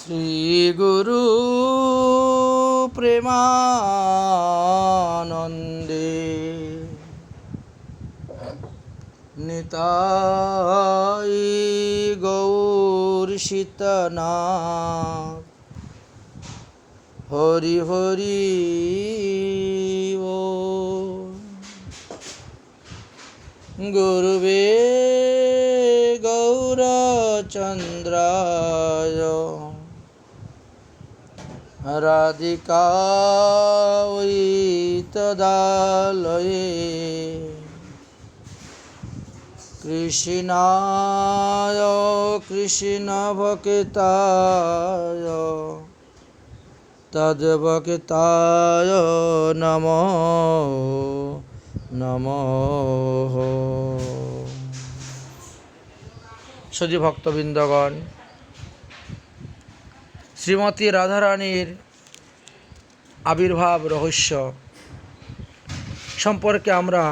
শ্রী গুরু প্রেমানন্দে নিতাই গৌর সীতানাথ হরি হরি ও গুরুবে গৌরচন্দ্রায় রাধিকায় তদালয়ে কৃষ্ণায় কৃষ্ণ ভক্তায় তদ্ভক্তায় নমো নমঃ। সজি ভক্তবৃন্দগণ, শ্রীমতী রাধারানীর আবির্ভাব রহস্য সম্পর্কে আমরা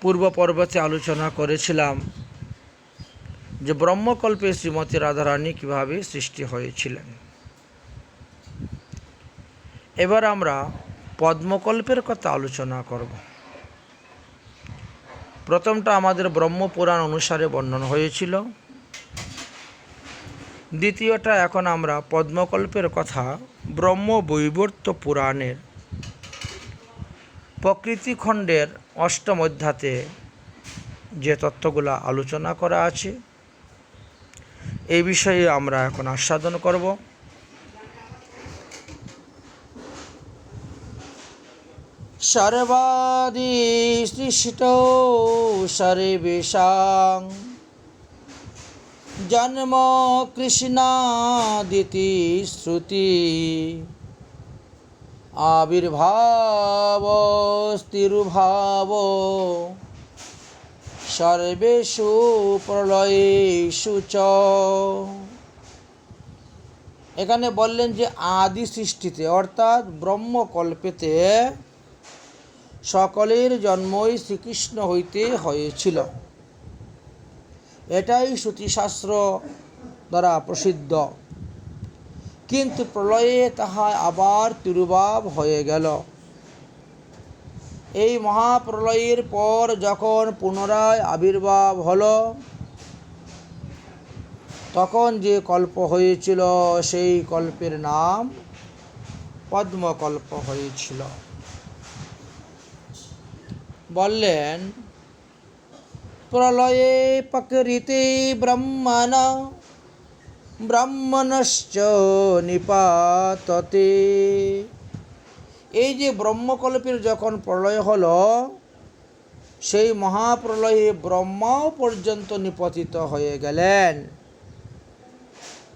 পূর্ব পর্বতে আলোচনা করেছিলাম যে ব্রহ্মকল্পে শ্রীমতী রাধারানী কীভাবে সৃষ্টি হয়েছিলেন। এবার আমরা পদ্মকল্পের কথা আলোচনা করব। প্রথমটা আমাদের ব্রহ্মপুরাণ অনুসারে বর্ণন হয়েছিল, দ্বিতীয়টা এখন আমরা পদ্মকল্পের কথা ব্রহ্মবৈবর্ত পুরাণের প্রকৃতিখণ্ডের অষ্টম অধ্যায়ে যে তত্ত্বগুলো আলোচনা করা আছে এই বিষয়ে আমরা এখন আস্বাদন করব। সর্বাদি সৃষ্ট সর্বেষাং জন্ম কৃষ্ণাদিতি শ্রুতি আবির্ভাব স্থিরভাব সর্বেষু প্রলয়েষু চ। এখানে বললেন যে আদি সৃষ্টিতে অর্থাৎ ব্রহ্মকল্পেতে সকলের জন্মই শ্রীকৃষ্ণ হইতে হয়েছিল, এটাই শ্রুতিশাস্ত্র দ্বারা প্রসিদ্ধ। কিন্তু প্রলয়ে তাহা আবার তিরুভাব হয়ে গেল। এই মহাপ্রলয়ের পর যখন পুনরায় আবির্ভাব হলো, তখন যে কল্প হয়েছিল সেই কল্পের নাম পদ্মকল্প হয়েছিল। বললেন প্রলয়ে প্রকৃতি ব্রহ্মণশ্চ নিপাততে। এই যে ব্রহ্মকল্পের যখন প্রলয় হলো, সেই মহাপ্রলয়ে ব্রহ্মাও পর্যন্ত নিপতিত হয়ে গেলেন।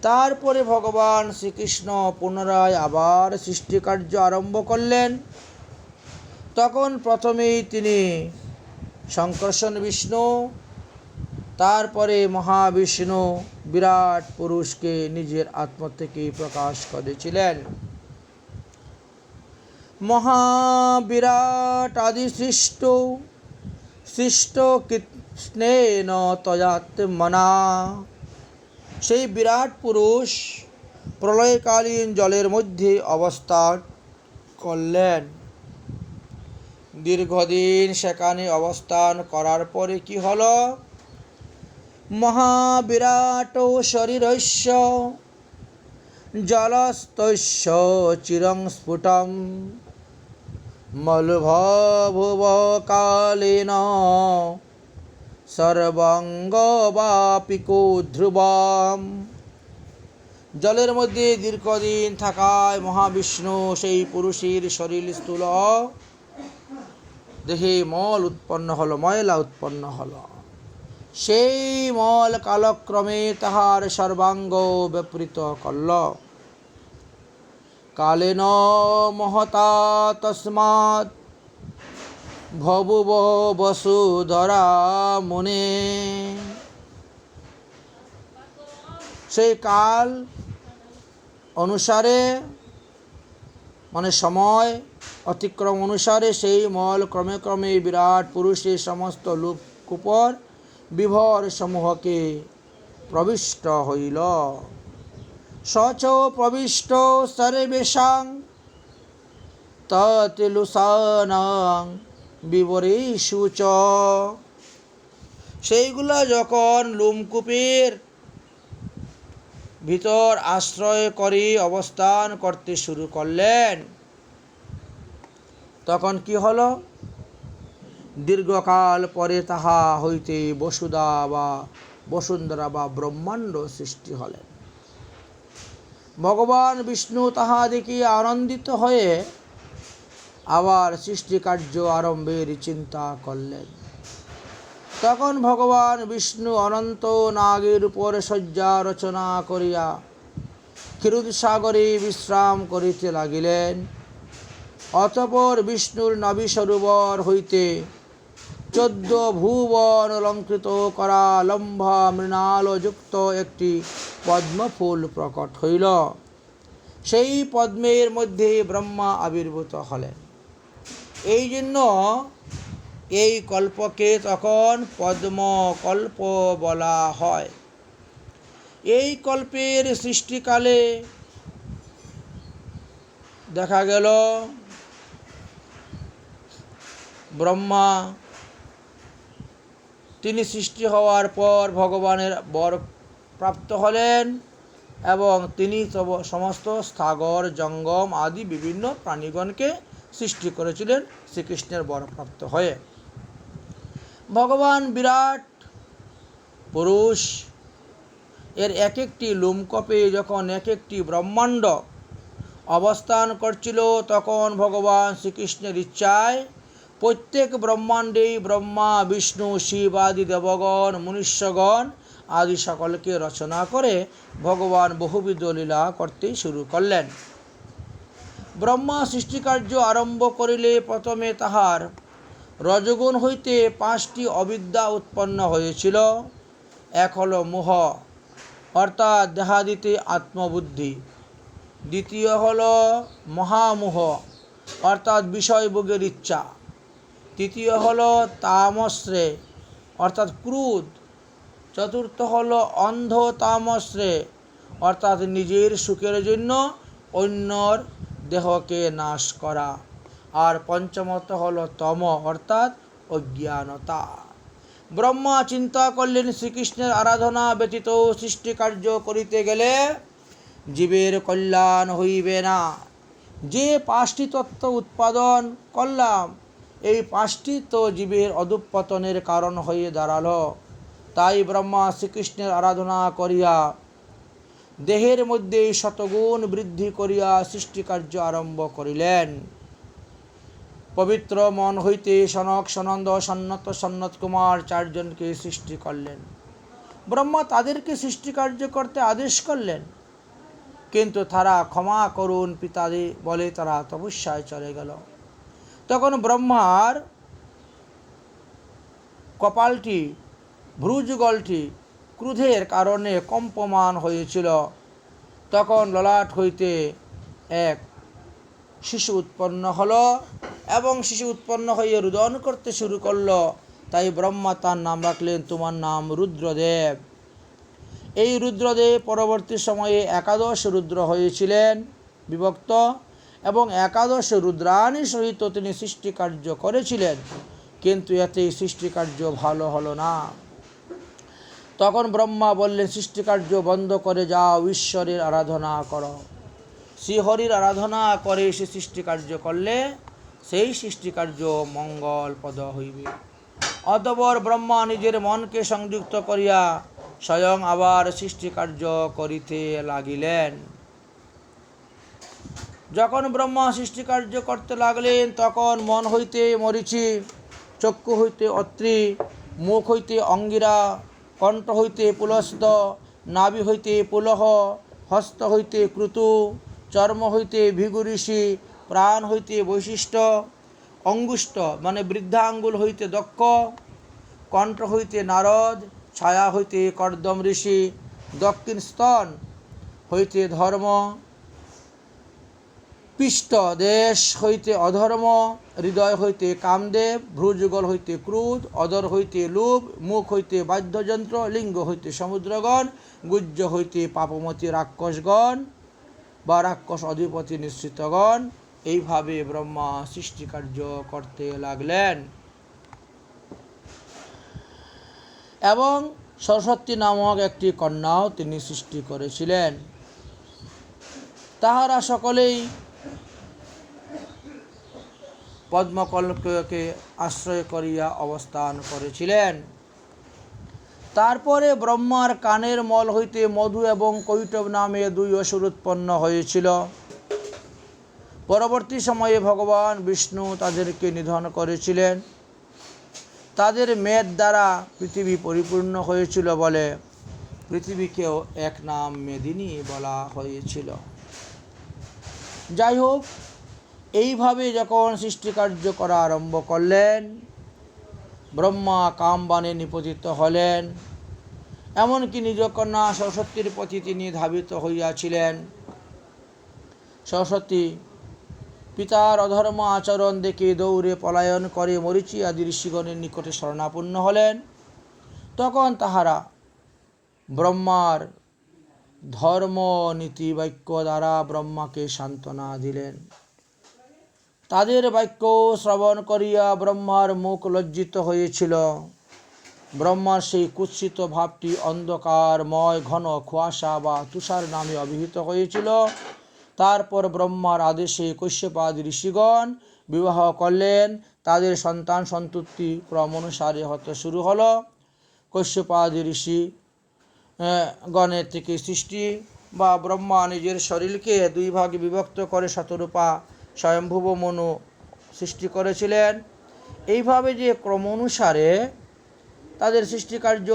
তারপরে ভগবান শ্রীকৃষ্ণ পুনরায় আবার সৃষ্টিকার্য আরম্ভ করলেন। তখন প্রথমেই তিনি শঙ্কর্ষণ বিষ্ণু, তারপরে মহাবিষ্ণু বিরাট পুরুষকে নিজের আত্ম থেকে প্রকাশ করেছিলেন। মহাবিরাট আদি সৃষ্ট কৃষ্ণেন তয়াত্মনা। সেই বিরাট পুরুষ প্রলয়কালীন জলের মধ্যে অবস্থান করলেন। দীর্ঘদিন সেখানে অবস্থান করার পরে কি হলো? মহাবিরাট শরীরস্য জলস্তস্য চিরং স্ফুটম মলুভুব কালেন সর্বাঙ্গবাপিকো ধ্রুবম। জলের মধ্যে দীর্ঘদিন থাকায় মহাবিষ্ণু সেই পুরুষের শরীর স্থূল, দেহে মল উৎপন্ন হলো, ময়লা উৎপন্ন হলো। সেই মল কালক্রমে তাহার সর্বাঙ্গ ব্যাপৃত করল। কালেন মহতা তস্মাৎ ভবুব বসুধরা মুনে। সেই কাল অনুসারে মানে সময় অতিক্রম অনুসারে সেই মল ক্রমে ক্রমে বিরাট পুরুষের সমস্ত লোক কুপর বিভর সমূহকে প্রবিষ্ট হইল। সচ প্রবিষ্ট সর্বেষাং তৎলুসানাং বিবরেষু চ। সেইগুলা যখন লোমকূপের ভিতর আশ্রয় করে অবস্থান করতে শুরু করলেন, তখন কি হলো? দীর্ঘকাল পরে তাহা হইতে বসুন্ধরা বা ব্রহ্মাণ্ড সৃষ্টি হলেন। ভগবান বিষ্ণু তাহা দেখিয়া আনন্দিত হয়ে আবার সৃষ্টিকার্য আরম্ভের চিন্তা করলেন। তখন ভগবান বিষ্ণু অনন্ত নাগের উপর শয্যা রচনা করিয়া ক্ষীরসাগরে বিশ্রাম করিতে লাগিলেন। অতঃপর বিষ্ণুর নাভি সরোবর হইতে 14 ভুবন অলঙ্কৃত করা লম্বা মৃণালযুক্ত একটি পদ্মফুল প্রকট হইল। সেই পদ্মের মধ্যে ব্রহ্মা আবির্ভূত হলেন। এই জন্য এই কল্পকে তখন পদ্মকল্প বলা হয়। এই কল্পের সৃষ্টিকালে দেখা গেল ব্রহ্মা তিনি সৃষ্টি হওয়ার পর ভগবানের বর প্রাপ্ত হলেন এবং তিনি সমস্ত স্থাবর জঙ্গম আদি বিভিন্ন প্রাণীগণকে সৃষ্টি করেছিলেন শ্রীকৃষ্ণের বরপ্রাপ্ত হয়ে। ভগবান বিরাট পুরুষ, এর এক একটি লোমকূপে যখন এক একটি ব্রহ্মাণ্ড অবস্থান করছিল, তখন ভগবান শ্রীকৃষ্ণের ইচ্ছায় প্রত্যেক ব্রহ্মাণ্ডেই ব্রহ্মা বিষ্ণু শিব আদি দেবগণ মনুষ্যগণ আদি সকলকে রচনা করে ভগবান বহুবিধ লীলা করতে শুরু করলেন। ব্রহ্মা সৃষ্টিকার্য আরম্ভ করিলে প্রথমে তাহার রজগুণ হইতে 5টি অবিদ্যা উৎপন্ন হয়েছিল। এক হল মোহ, অর্থাৎ দেহাদিতে আত্মবুদ্ধি। দ্বিতীয় হল মহামোহ, অর্থাৎ বিষয়ভোগের ইচ্ছা। তৃতীয় হল তামশ্রে, অর্থাৎ ক্রোধ। চতুর্থ হল অন্ধ তামশ্রে, অর্থাৎ নিজের সুখের জন্য অন্যর দেহকে নাশ করা। আর পঞ্চমত হল তম, অর্থাৎ অজ্ঞানতা। ব্রহ্মা চিন্তা করলেন, শ্রীকৃষ্ণের আরাধনা ব্যতীত সৃষ্টিকার্য করিতে গেলে জীবের কল্যাণ হইবে না। যে 5টি তত্ত্ব উৎপাদন করলাম, এই 5টি তো জীবের অধঃপতনের কারণ হয়ে দাঁড়ালো। তাই ব্রহ্মা শ্রীকৃষ্ণের আরাধনা করিয়া দেহের মধ্যে শতগুণ বৃদ্ধি করিয়া সৃষ্টিকার্য আরম্ভ করিলেন। পবিত্র মন হইতে সনক, সনন্দ, সন্নত, সন্নত কুমার 4 জনকে সৃষ্টি করলেন। ব্রহ্মা তাদেরকে সৃষ্টিকার্য করতে আদেশ করলেন, কিন্তু তারা ক্ষমা করুন পিতাদি বলে তারা তপস্যায় চলে গেল। তখন ব্রহ্মার কপালটি, ভ্রুযুগলটি ক্রোধের কারণে কম্পমান হয়েছিল। তখন ললাট হইতে এক শিশু উৎপন্ন হলো এবং শিশু উৎপন্ন হয়ে রুদন করতে শুরু করলো। তাই ব্রহ্মা তার নাম রাখলেন, তোমার নাম রুদ্রদেব। এই রুদ্রদেব পরবর্তী সময়ে 11 রুদ্র হয়েছিলেন বিভক্ত, এবং 11 রুদ্রাণী সহিত তিনি সৃষ্টিকার্য করেছিলেন, কিন্তু এতে সৃষ্টিকার্য ভালো হলো না। তখন ব্রহ্মা বললেন, সৃষ্টিকার্য বন্ধ করে যাও, ঈশ্বরের আরাধনা করো। শ্রীহরির আরাধনা করে সে সৃষ্টিকার্য করলে সেই সৃষ্টিকার্য মঙ্গলপদ হইবে। অতঃপর ব্রহ্মা নিজের মনকে সংযুক্ত করিয়া স্বয়ং আবার সৃষ্টিকার্য করিতে লাগিলেন। যখন ব্রহ্মা সৃষ্টিকার্য করতে লাগলেন, তখন মন হইতে মরীচি, চক্ষু হইতে অত্রি, মুখ হইতে অঙ্গিরা, কণ্ঠ হইতে পুলস্ত, নাভি হইতে পুলহ, হস্ত হইতে ক্রুতু, চর্ম হইতে ভৃগু ঋষি, প্রাণ হইতে বৈশিষ্ট্য, অঙ্গুষ্ঠ মানে বৃদ্ধাঙ্গুল হইতে দক্ষ, কণ্ঠ হইতে নারদ, ছায়া হইতে কর্দম ঋষি, দক্ষিণ স্তন হইতে ধর্ম, পৃষ্ঠ দেশ হইতে অধর্ম, হৃদয় হইতে কামদেব, ভ্রুযুগল হইতে ক্রোধ, অধর হইতে লোভ, মুখ হইতে বাদ্যযন্ত্র, লিঙ্গ হইতে সমুদ্রগণ, গুজ্জ হইতে পাপমতী রাক্ষসগণ বা রাক্ষস অধিপতি নিঃসৃতগণ। এইভাবে ব্রহ্মা সৃষ্টিকার্য করতে লাগলেন এবং সরস্বতী নামক একটি কন্যাও তিনি সৃষ্টি করেছিলেন। তাহারা সকলেই পদ্মকল্পকে আশ্রয় করিয়া অবস্থান করেছিলেন। তারপরে ব্রহ্মার কানের মল হইতে মধু এবং কৈটব নামে দুই অসুর উৎপন্ন হয়েছিল। পরবর্তী সময়ে ভগবান বিষ্ণু তাদেরকে নিধন করেছিলেন। তাদের মেদ দ্বারা পৃথিবী পরিপূর্ণ হয়েছিল বলে পৃথিবীকেও এক নাম মেদিনী বলা হয়েছিল। যাই হোক, এইভাবে যখন সৃষ্টিকার্য করা আরম্ভ করলেন, ব্রহ্মা কামবাণে নিপতিত হলেন। এমনকি নিজ কন্যা সরস্বতীর প্রতি তিনি ধাবিত হইয়াছিলেন। সরস্বতী পিতার অধর্ম আচরণ দেখে দৌড়ে পলায়ন করে মরীচি আদি ঋষিগণের নিকটে শরণাপন্ন হলেন। তখন তাহারা ব্রহ্মার ধর্ম নীতি বাক্য দ্বারা ব্রহ্মাকে সান্ত্বনা দিলেন। তাদের বাক্য শ্রবণ করিয়া ব্রহ্মার মুখ লজ্জিত হয়েছিল। ব্রহ্মার সেই কুৎসিত ভাবটি অন্ধকারময় ঘন কুয়াশা বা তুষার নামে অভিহিত হয়েছিল। তারপর ব্রহ্মার আদেশে কশ্যপাদি ঋষিগণ বিবাহ করলেন। তাদের সন্তান সন্ততি ক্রম অনুসারে হতে শুরু হলো। কশ্যপাদি ঋষি গণের থেকে সৃষ্টি বা ব্রহ্মা নিজের শরীরকে দুই ভাগে বিভক্ত করে শতরূপা স্বয়ম্ভুব মনু সৃষ্টি করেছিলেন। এইভাবে যে ক্রম অনুসারে তাদের সৃষ্টিকার্য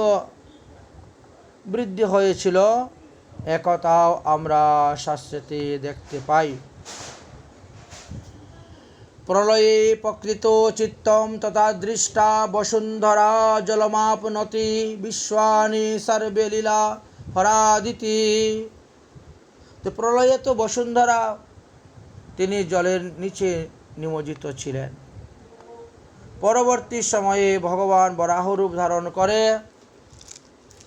বৃদ্ধি হয়েছিল, একথাও আমরা শাস্ত্রেতে দেখতে পাই। প্রলয়ে প্রকৃত চিত্তম তথা দৃষ্টা বসুন্ধরা জলমাপনতি বিশ্বানি সর্বে লীলা হরাদিতি। তো প্রলয়ে তো বসুন্ধরা তিনি জলের নিচে নিমজ্জিত ছিলেন। পরবর্তী সময়ে ভগবান বরাহরূপ ধারণ করে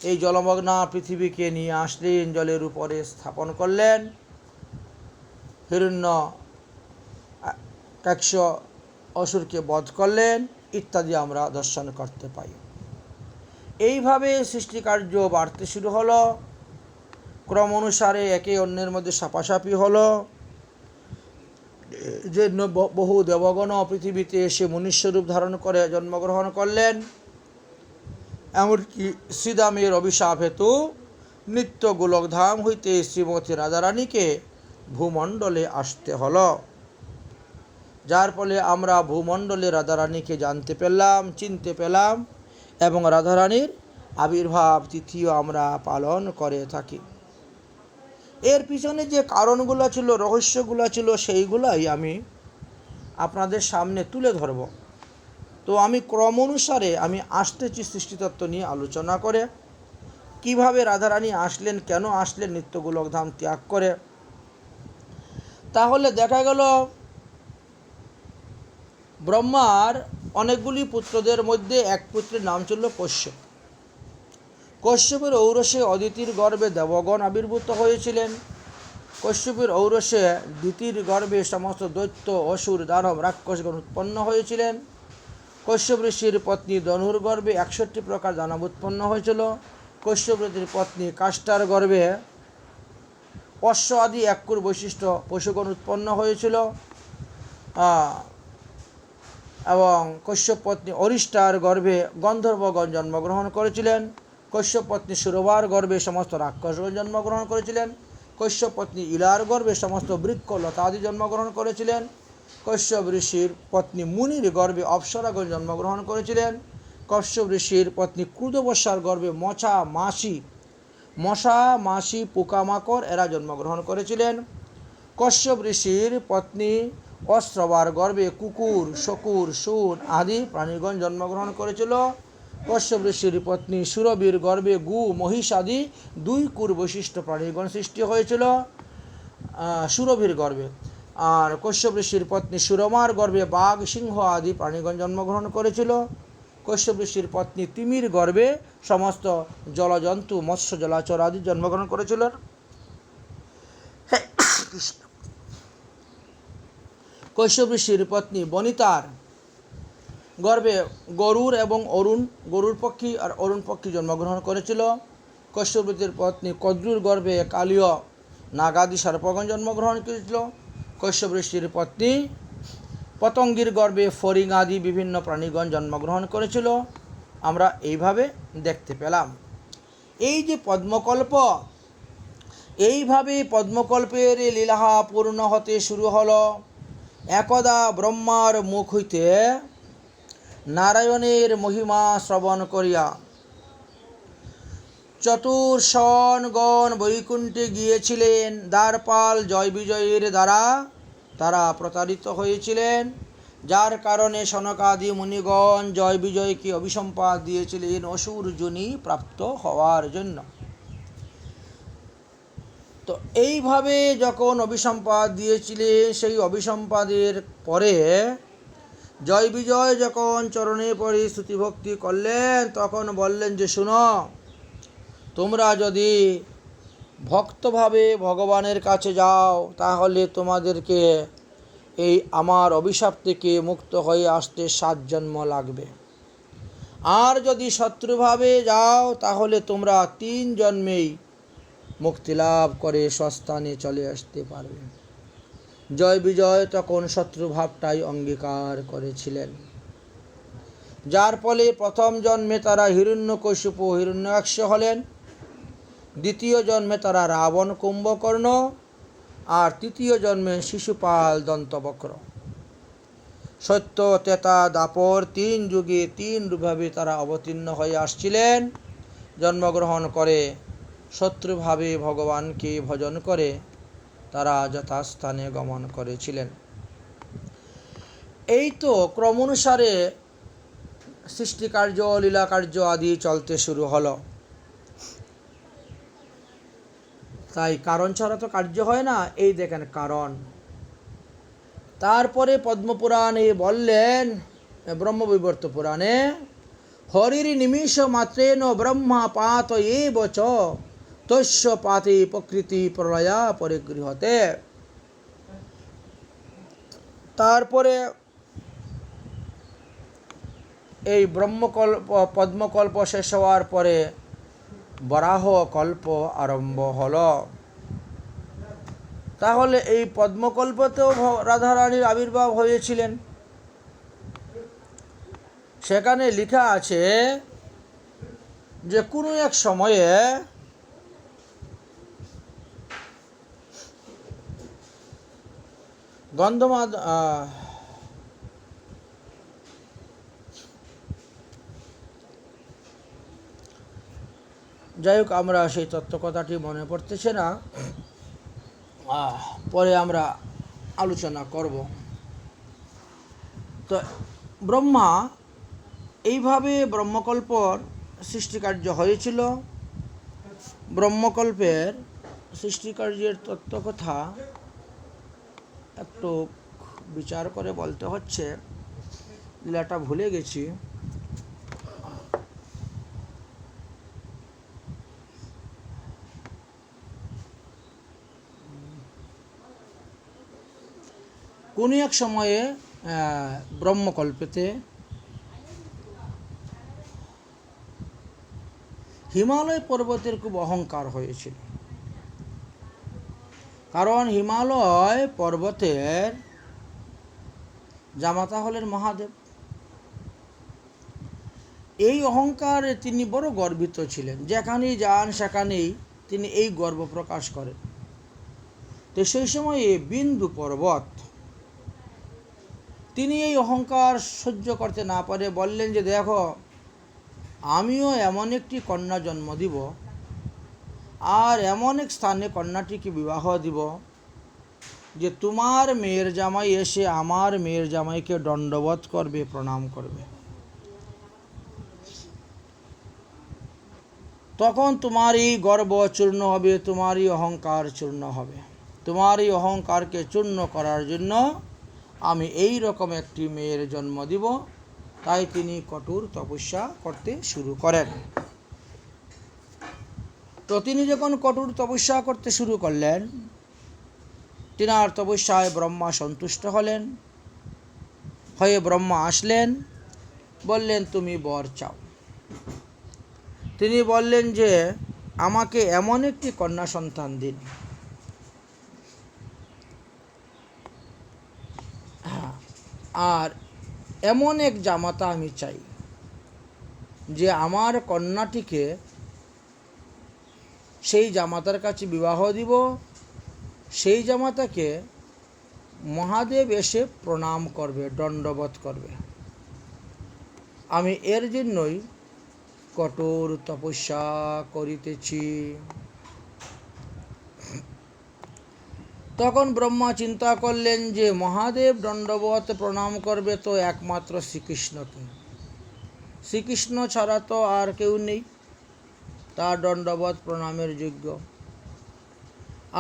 এই জলমগ্না পৃথিবীকে নিয়ে আসলেন, জলের উপরে স্থাপন করলেন, হিরণ্যকশ্য অসুরকে বধ করলেন ইত্যাদি আমরা দর্শন করতে পাই। এইভাবে সৃষ্টিকার্য বাড়তে শুরু হলো। ক্রম অনুসারে একে অন্যের মধ্যে সাপাসাপি হলো। যে বহু দেবগণ পৃথিবীতে এসে মনুষ্যরূপ ধারণ করে জন্মগ্রহণ করলেন। এমনকি শ্রীদামের অভিশাপ হেতু নিত্য গোলকধাম হইতে শ্রীমতী রাধারানীকে ভূমণ্ডলে আসতে হলো। যার ফলে আমরা ভূমণ্ডলে রাধারানীকে জানতে পেলাম, চিনতে পেলাম এবং রাধারানীর আবির্ভাব তিথিও আমরা পালন করে থাকি। এর পিছনে যে কারণগুলো ছিল, রহস্যগুলো ছিল, সেইগুলাই আমি আপনাদের সামনে তুলে ধরব। তো আমি ক্রম অনুসারে আমি আসতেছি সৃষ্টিতত্ত্ব নিয়ে আলোচনা করে, কিভাবে রাধারানী আসলেন, কেন আসলেন নিত্য গোলকধাম ত্যাগ করে। তাহলে দেখা গেল ব্রহ্মার অনেকগুলি পুত্রদের মধ্যে এক পুত্রের নাম ছিল কশ্যপ। কশ্যপের ঔরসে অদিতির গর্ভে দেবগণ আবির্ভূত হয়েছিলেন। কশ্যপের ঔরসে দিতির গর্ভে সমস্ত দৈত্য অসুর দানব রাক্ষসগণ উৎপন্ন হয়েছিলেন। কশ্যপ ঋষির পত্নী ধনুর গর্ভে 61 প্রকার দানব উৎপন্ন হয়েছিল। কশ্যপ ঋষির পত্নী কাষ্টার গর্ভে অশ্ব আদি একুর বৈশিষ্ট্য পশুগণ উৎপন্ন হয়েছিল এবং কশ্যপ পত্নী অরিষ্টার গর্ভে গন্ধর্বগণ জন্মগ্রহণ করেছিলেন। কশ্যপ পত্নী সুরভার গর্ভে সমস্ত রাক্ষসগণ জন্মগ্রহণ করেছিলেন। কশ্যপ পত্নী ইলার গর্ভে সমস্ত বৃক্ষ লতা আদি জন্মগ্রহণ করেছিলেন। কশ্যপ ঋষির পত্নী মুনির গর্ভে অপ্সরাগণ জন্মগ্রহণ করেছিলেন। কশ্যপ ঋষির পত্নী ক্রুদবস্যার গর্ভে মশা মাছি পোকামাকড় এরা জন্মগ্রহণ করেছিলেন। কশ্যপ ঋষির পত্নী অশ্রবার গর্ভে কুকুর শকুর শুন আদি প্রাণীগণ জন্মগ্রহণ করেছিল। কশ্যপ ঋষির পত্নী সুরভীর গর্ভে গু মহিষ আদি 2 কুর বৈশিষ্ট্য প্রাণীগণ সৃষ্টি হয়েছিল সুরভীর গর্ভে। আর কশ্যপ ঋষির পত্নী সুরমার গর্ভে বাঘ, সিংহ আদি প্রাণীগণ জন্মগ্রহণ করেছিল। কশ্যপ ঋষির পত্নী তিমির গর্ভে সমস্ত জলজন্তু, মৎস্য, জলাচর আদি জন্মগ্রহণ করেছিল। কশ্যপ ঋষির পত্নী বনিতার গর্ভে গরুর এবং গরুর পক্ষী আর অরুণ পক্ষী জন্মগ্রহণ করেছিল। কশ্যপ ঋষির পত্নী কদ্রুর গর্ভে কালীয়, নাগাদি সর্পগণ জন্মগ্রহণ করেছিল। কশ্যপ ঋষির পত্নী পতঙ্গীর গর্ভে ফড়িং আদি বিভিন্ন প্রাণীগণ জন্মগ্রহণ করেছিল। আমরা এইভাবে দেখতে পেলাম। এই যে পদ্মকল্প, এইভাবে পদ্মকল্পের লীলা পূর্ণ হতে শুরু হলো। একদা ব্রহ্মার মুখ হইতে নারায়ণের মহিমা শ্রবণ করিয়া চতুর্শনগণ বৈকুণ্ঠে গিয়েছিলেন। দ্বারপাল জয় বিজয়ের দ্বারা তারা প্রতারিত হয়েছিলেন, যার কারণে সনকাদি মুনিগণ জয় বিজয়কে অভিসম্পাদ দিয়েছিলেন অসুর যোনি প্রাপ্ত হওয়ার জন্য। তো এইভাবে যখন অভিসম্পাদ দিয়েছিলেন, সেই অভিসম্পাদের পরে জয় বিজয় যখন চরণে পড়ে স্তুতিভক্তি করলেন, তখন বললেন যে শুনো, তোমরা যদি ভক্তভাবে ভগবানের কাছে যাও তাহলে তোমাদেরকে এই আমার অভিশাপ থেকে মুক্ত হয়ে আসতে 7 জন্ম লাগবে। আর যদি শত্রুভাবে যাও তাহলে তোমরা 3 জন্মেই মুক্তি লাভ করে স্বস্থানে চলে আসতে পারবে। জয় বিজয় তখন শত্রুভাবটাই অঙ্গীকার করেছিলেন, যার ফলে প্রথম জন্মে তারা হিরণ্যকশিপু হিরণ্যাক্ষ হলেন, দ্বিতীয় জন্মে তারা রাবণ কুম্ভকর্ণ, আর তৃতীয় জন্মে শিশুপাল দন্তবক্র। সত্য, ত্রেতা, দ্বাপর 3 যুগে 3 রূপভাবে তারা অবতীর্ণ হয়ে আসছিলেন। জন্মগ্রহণ করে শত্রুভাবে ভগবানকে ভজন করে তারা যথাস্থানে গমন করেছিলেন। এই তো ক্রমানুসারে সৃষ্টিকার্য, লীলাকার্য আদি চলতে শুরু হলো। তাই কারণ ছাড়া তো কার্য হয় না। এই দেখেন কারণ। তারপরে পদ্মপুরাণে বললেন, ব্রহ্মবৈবর্ত পুরাণে, হরির নিমিষ মাত্রেন ব্রহ্মা পাত এব চ তস্য পাতে প্রকৃতি প্রলয়া পরিগৃহতে। তারপরে এই ব্রহ্মকল্প, পদ্মকল্প শেষ হওয়ার পরে বরাহ কল্প আরম্ভ হলো। তাহলে এই পদ্মকল্পতেও রাধারানীর আবির্ভাব হয়েছিলেন। সেখানে লেখা আছে যে কোনো এক সময়ে গন্ধমাদ যাই হোক, আমরা সেই তত্ত্বকথাটি মনে পড়তেছে না, পরে আমরা আলোচনা করব। তো ব্রহ্মা এইভাবে ব্রহ্মকল্পর সৃষ্টিকার্য হয়েছিল। ব্রহ্মকল্পের সৃষ্টিকার্যের তত্ত্বকথা একটু বিচার করে বলতে হচ্ছে, লীলাটা ভুলে গেছি। কোনো এক সময়ে ব্রহ্মকল্পেতে হিমালয় পর্বতের খুব অহংকার হয়েছিল। কারণ হিমালয় পর্বতের জামাতা হলেন মহাদেব। এই অহংকারে তিনি বড় গর্বিত ছিলেন। যেখানেই যান সেখানেই তিনি এই গর্ব প্রকাশ করেন। তো সেই সময়ে বিন্দু পর্বত তিনি এই অহংকার সহ্য করতে না পারে বললেন যে দেখো, আমিও এমন একটি কন্যা জন্ম দিব, আর এমন এক স্থানে কন্যাটিকে বিবাহ দিব যে তোমার মেয়ের জামাই এসে আমার মেয়ের জামাইকে দণ্ডবৎ করবে, প্রণাম করবে। তখন তোমারই গর্ব চূর্ণ হবে, তোমারই অহংকার চূর্ণ হবে। তোমার এই অহংকারকে চূর্ণ করার জন্য আমি এই রকম একটি মেয়ের জন্ম দিব। তাই তিনি কঠোর তপস্যা করতে শুরু করেন। তো তিনি যখন কঠোর তপস্যা করতে শুরু করলেন, তিনার তপস্যায় ব্রহ্মা সন্তুষ্ট হলেন। হয়ে ব্রহ্মা আসলেন, বললেন তুমি বর চাও। তিনি বললেন যে আমাকে এমন একটি কন্যা সন্তান দিন, আর এমন এক জামাতা আমি চাই যে আমার কন্যাটিকে সেই জামাতার কাছে বিবাহ দিব। সেই জামাতাকে মহাদেব এসে প্রণাম করবে, দণ্ডবোধ করবে। আমি এর জন্যই কঠোর তপস্যা করিতেছি। তখন ব্রহ্মা চিন্তা করলেন যে মহাদেব দণ্ডবোধ প্রণাম করবে তো একমাত্র শ্রীকৃষ্ণকে। শ্রীকৃষ্ণ ছাড়া তো আর কেউ নেই তার দণ্ডবোধ প্রণামের যোগ্য।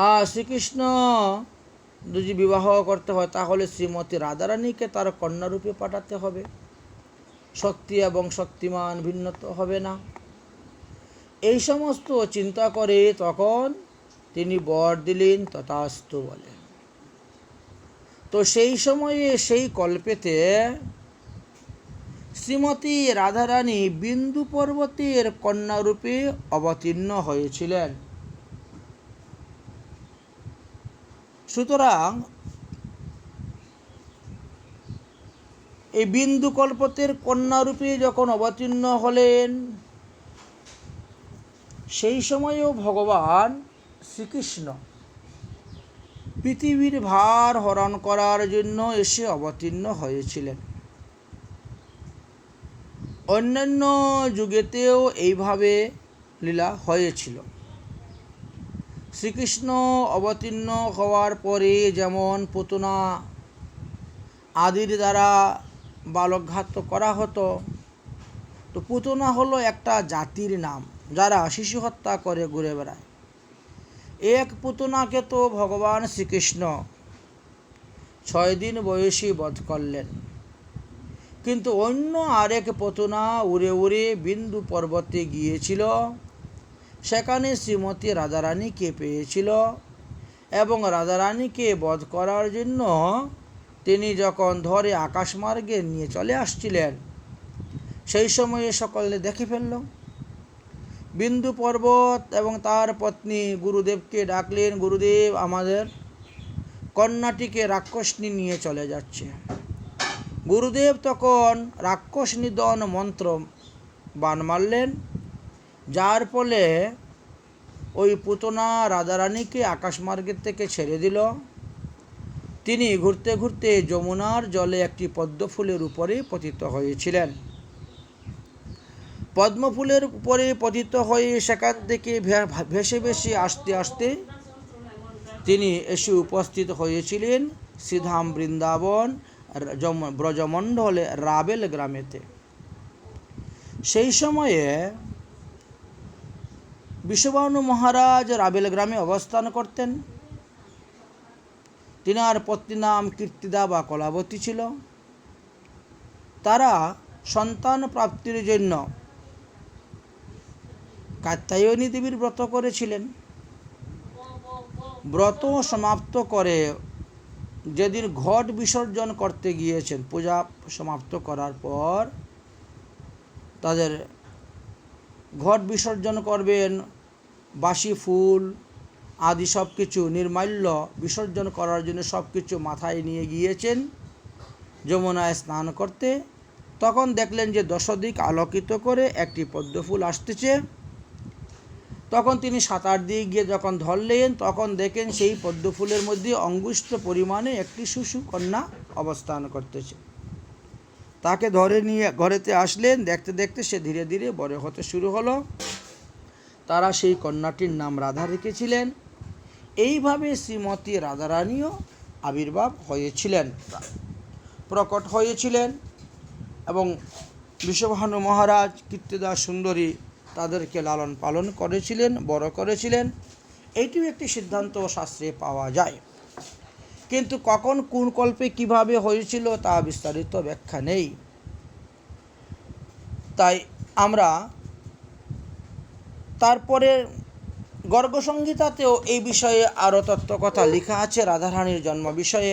আর শ্রীকৃষ্ণ যদি বিবাহ করতে হয় তাহলে শ্রীমতী রাধারানীকে তার কন্যারূপে পাঠাতে হবে। শক্তি এবং শক্তিমান ভিন্ন তো হবে না। এই সমস্ত চিন্তা করে তখন তিনি বর দিলেন, তথাস্তু বলে। তো সেই সময়ে সেই কল্পেতে শ্রীমতী রাধারানী বিন্দু পর্বতের কন্যারূপে অবতীর্ণ হয়েছিলেন। সুতরাং এই বিন্দু কল্পতের কন্যারূপে যখন অবতীর্ণ হলেন, সেই সময়েও ভগবান শ্রীকৃষ্ণ পৃথিবীর ভার হরণ করার জন্য এসে অবতীর্ণ হয়েছিলেন। অন্যান্য যুগেতেও এইভাবে লীলা হয়েছিল। শ্রীকৃষ্ণ অবতীর্ণ হওয়ার পরে যেমন পুতনা আদির দ্বারা বালকঘাত করা হতো, তো পুতনা হলো একটা জাতির নাম যারা শিশু হত্যা করে ঘুরে বেড়ায়। এক পুতনাকে তো ভগবান শ্রীকৃষ্ণ 6 দিন বয়সী বধ করলেন। কিন্তু অন্য আরেক পুতনা উড়ে উড়ে বিন্দু পর্বতে গিয়েছিল, সেখানে শ্রীমতী রাধারানীকে পেয়েছিল এবং রাধারানীকে বধ করার জন্য তিনি যখন ধরে আকাশমার্গে নিয়ে চলে আসছিলেন, সেই সময়ে সকলে দেখে ফেলল। বিন্দু পর্বত এবং তার পত্নী গুরুদেবকে ডাকলেন, গুরুদেব আমাদের কন্যাটিকে রাক্ষসনী নিয়ে চলে যাচ্ছে। গুরুদেব তখন রাক্ষস নিধন মন্ত্র বাণ মারলেন, যার ফলে ওই পুতনা রাধারানীকে আকাশমার্গের থেকে ছেড়ে দিল। তিনি ঘুরতে ঘুরতে যমুনার জলে একটি পদ্মফুলের উপরে পতিত হয়েছিলেন। পদ্মফুলের উপরে পতিত হয়ে সেখান থেকে ভেসে ভেসে আসতে আসতে তিনি এসে উপস্থিত হয়েছিলেন শ্রীধাম বৃন্দাবন ব্রজমণ্ডলে রাবেল গ্রামেতে। সেই সময়ে বিশ্বভানু মহারাজ রাবেল গ্রামে অবস্থান করতেন। তিনার পত্নীর নাম কীর্তিদা বা কলাবতী ছিল। তারা সন্তান প্রাপ্তির জন্য কাত্যায়নী দেবীর ব্রত করেছিলেন। ব্রত সমাপ্ত করে যেদিন ঘট বিসর্জন করতে গিয়েছেন, পূজা সমাপ্ত করার পর তাদের ঘট বিসর্জন করবেন, বাসি ফুল আদি সব কিছু নির্মাল্য বিসর্জন করার জন্য সব কিছু মাথায় নিয়ে গিয়েছেন যমুনায় স্নান করতে। তখন দেখলেন যে দশদিক আলোকিত করে একটি পদ্মফুল আসতেছে। তখন তিনি সাঁতার দিয়ে গিয়ে যখন ধরলেন, তখন দেখেন সেই পদ্মফুলের মধ্যে অঙ্গুষ্ঠ পরিমাণে একটি শিশু কন্যা অবস্থান করতেছে। তাকে ধরে নিয়ে ঘরেতে আসলেন। দেখতে দেখতে সে ধীরে ধীরে বড় হতে শুরু হলো। তারা সেই কন্যাটির নাম রাধা রেখেছিলেন। এইভাবে শ্রীমতী রাধারানীও আবির্ভাব হয়েছিলেন, প্রকট হয়েছিলেন এবং বিশ্বভানু মহারাজ কীর্তিদা সুন্দরী তাদেরকে লালন পালন করেছিলেন, বড় করেছিলেন। এইটিও একটি সিদ্ধান্ত শাস্ত্রে পাওয়া যায়, কিন্তু কখন কোন কল্পে কিভাবে হয়েছিল তা বিস্তারিত ব্যাখ্যা নেই। তাই আমরা তারপরে গর্গসংহিতাতেও এই বিষয়ে আরও তত্ত্বকথা লেখা আছে রাধারানীর জন্ম বিষয়ে।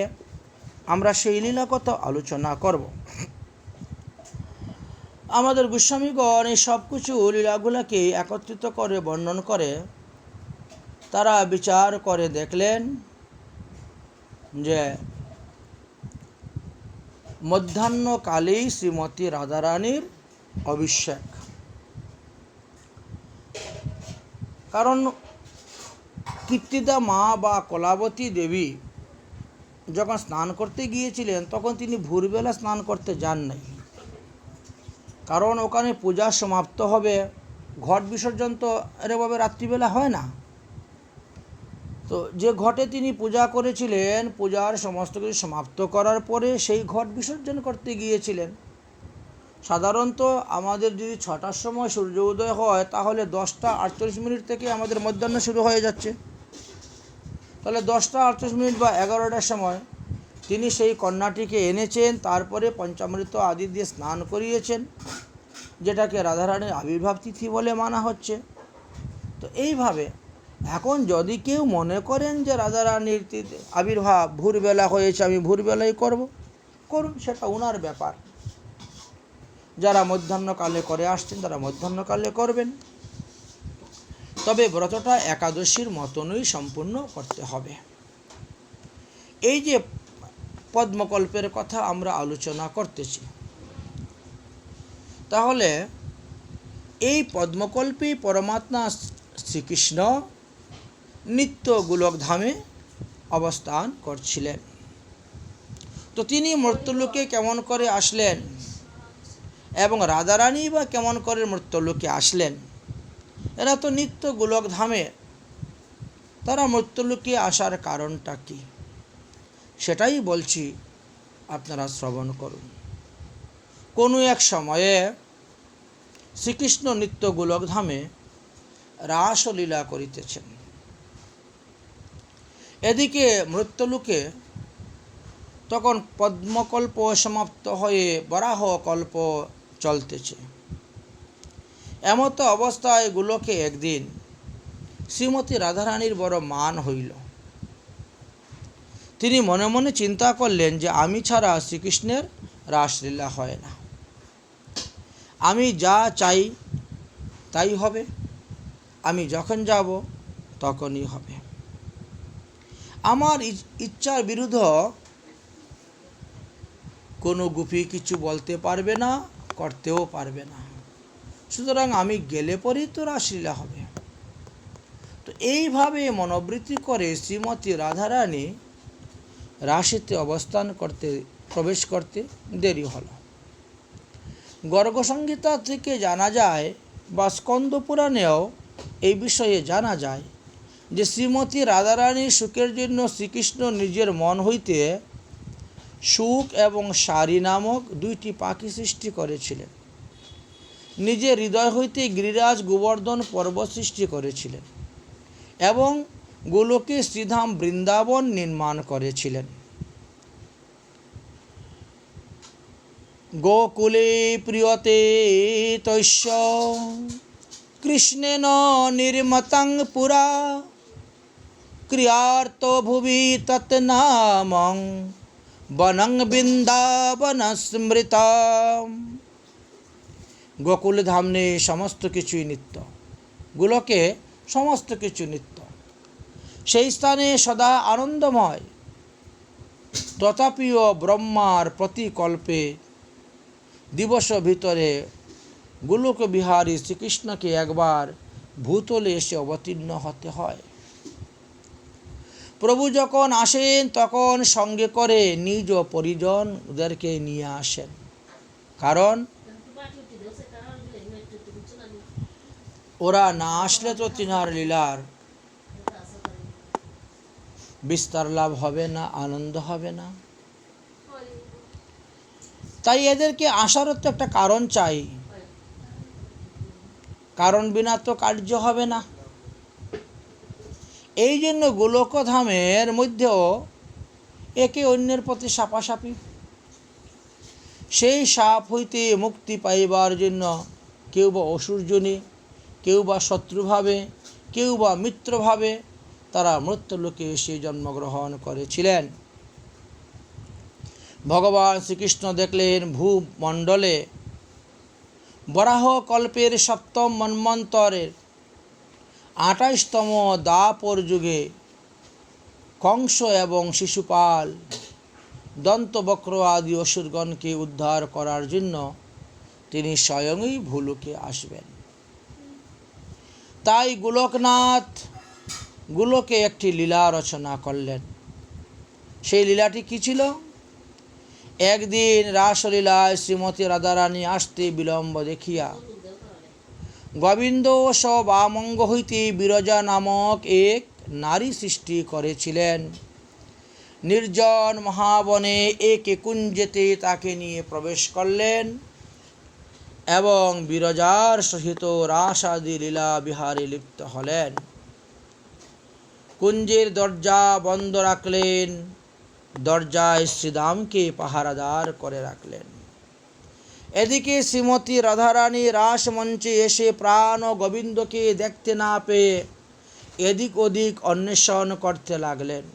আমরা সেই লীলা কথা আলোচনা করব। আমাদের গোস্বামীগণ এই সব কিছু লীলাগুলাকে একত্রিত করে বর্ণন করে তারা বিচার করে দেখলেন যে মধ্যাহ্নকালেই শ্রীমতী রাধারানীর অভিষেক। কারণ কীর্তিদা মা বা কলাবতী দেবী যখন স্নান করতে গিয়েছিলেন তখন তিনি ভোরবেলা স্নান করতে যান নাই, কারণ ওখানে পূজা সমাপ্ত হবে, ঘট বিসর্জন তো এরভাবে রাত্রিবেলা হয় না। তো যে ঘটে তিনি পূজা করেছিলেন, পূজার সমস্ত কিছু সমাপ্ত করার পরে সেই ঘট বিসর্জন করতে গিয়েছিলেন। সাধারণত আমাদের যদি 6টার সময় সূর্য উদয় হয় তাহলে 10:48 থেকে আমাদের মধ্যাহ্ন শুরু হয়ে যাচ্ছে। তাহলে 10:48 বা 11টার সময় তিনি সেই কন্যাটিকে এনেছেন, তারপরে পঞ্চামৃত আদি দিয়ে স্নান করিয়েছেন, যেটাকে রাধারানীর আবির্ভাব তিথি বলে মানা হচ্ছে। তো এইভাবে এখন যদি কেউ মনে করেন যে রাধারানীর আবির্ভাব ভোরবেলা হয়েছে, আমি ভোরবেলাই করুন, সেটা ওনার ব্যাপার। যারা মধ্যাহ্নকালে করে আসছেন তারা মধ্যাহ্নকালে করবেন, তবে ব্রতটা একাদশীর মতনই সম্পূর্ণ করতে হবে। এই যে পদ্মকল্পের কথা আমরা আলোচনা করতেছি, তাহলে এই পদ্মকল্পে পরমাত্মা শ্রীকৃষ্ণ নিত্য গোলকধামে অবস্থান করছিলেন। তো তিনি মর্ত্যলোকে কেমন করে আসলেন এবং রাধারানী বা কেমন করে মর্ত্যলোকে আসলেন? এরা তো নিত্য গোলকধামে, তারা মর্ত্যলোকে আসার কারণটা কি সেটাই বলছি, আপনারা শ্রবণ করুন। কোনো এক সময়ে শ্রীকৃষ্ণ নিত্য গোলকধামে রাসলীলা করিতেছেন। এদিকে মর্ত্যলোকে তখন পদ্মকল্প সমাপ্ত হয়ে বরাহ কল্প চলতেছে। এমত অবস্থায় গোলকে একদিন শ্রীমতী রাধারানীর বড় মান হইল। তিনি মনে মনে চিন্তা করলেন যে আমি ছাড়া শ্রীকৃষ্ণের রাসলীলা হয় না, আমি যা চাই তাই হবে, আমি যখন যাব তখনই হবে, আমার ইচ্ছার বিরুদ্ধ কোনো গোপী কিছু বলতে পারবে না, করতেও পারবে না, সুতরাং আমি গেলে পরেই তো রাসলীলা হবে। তো এইভাবে মনোবৃত্তি করে শ্রীমতী রাধারানী রাসেতে প্রবেশ করতে দেরি হল। গর্গসংহিতা থেকে জানা যায় বা স্কন্দ পুরাণেও এই বিষয়ে জানা যায় যে শ্রীমতী রাধারানীর সুখের জন্য শ্রীকৃষ্ণ নিজের মন হইতে সুখ এবং সারি নামক 2টি পাখি সৃষ্টি করেছিলেন। নিজের হৃদয় হইতে গিরিরাজ গোবর্ধন পর্বত সৃষ্টি করেছিলেন এবং গোলকে শ্রীধাম বৃন্দাবন নির্মাণ করেছিলেন। গোকুলে প্রিয়তে তৈষ্য কৃষ্ণেন নির্মতং পুরা ক্রিয়ার্ত ভুবি তৎনামং বনং বৃন্দাবন স্মৃত। গোকুল ধামে সমস্ত কিছুই নিত্য, গোলকে সমস্ত কিছু নিত্য, সেই স্থানে সদা আনন্দময়। তথাপিও ব্রহ্মার প্রতিকল্পে দিবস ভিতরে গোলক বিহারী শ্রীকৃষ্ণকে একবার ভূতলে এসে অবতীর্ণ হতে হয়। প্রভু যখন আসেন তখন সঙ্গে করে নিজ পরিজনদেরকে নিয়ে আসেন, কারণ ওরা না আসলে তো তিনার লীলার বিস্তার লাভ হবে না, আনন্দ হবে না। তাই এদেরকে আসারও তো একটা কারণ চাই, কারণ বিনা তো কার্য হবে না। এই জন্য গোলকধামের মধ্যেও একে অন্যের প্রতি সাপাসাপি। সেই সাপ হইতে মুক্তি পাইবার জন্য কেউ বা অসুরজনী, কেউ বা শত্রুভাবে, কেউ বা মিত্রভাবে তারা মৃত্যুলোকে এসে জন্মগ্রহণ করেছিলেন। ভগবান শ্রীকৃষ্ণ দেখলেন ভূমণ্ডলে বরাহ কল্পের সপ্তম মন্বন্তরের 28তম দ্বাপর যুগে কংস এবং শিশুপাল, দন্তবক্র আদি অসুরগণকে উদ্ধার করার জন্য তিনি স্বয়ংই ভূলোকে আসবেন। তাই গোলকনাথ গোলকে একটি লীলা রচনা করলেন। সেই লীলাটি কি ছিল? একদিন রাসলীলায় শ্রীমতী রাধারানী আসতে বিলম্ব দেখিয়া গোবিন্দ সবামঙ্গ হইতে বিরজা নামক এক নারী সৃষ্টি করেছিলেন। নির্জন মহাবনে এক কুঞ্জেতে তাকে নিয়ে প্রবেশ করলেন এবং বিরজার সহিত রাসাদি লীলা বিহারে লিপ্ত হলেন। কুঞ্জের দরজা বন্ধ রাখলেন, দরজায় শ্রীদামকে পাহারাদার করে রাখলেন। এদিকে শ্রীমতী রাধারানী রাসমঞ্চে এসে প্রাণ গোবিন্দকে দেখতে না পেয়ে এদিক ওদিক অন্বেষণ করতে লাগলেন।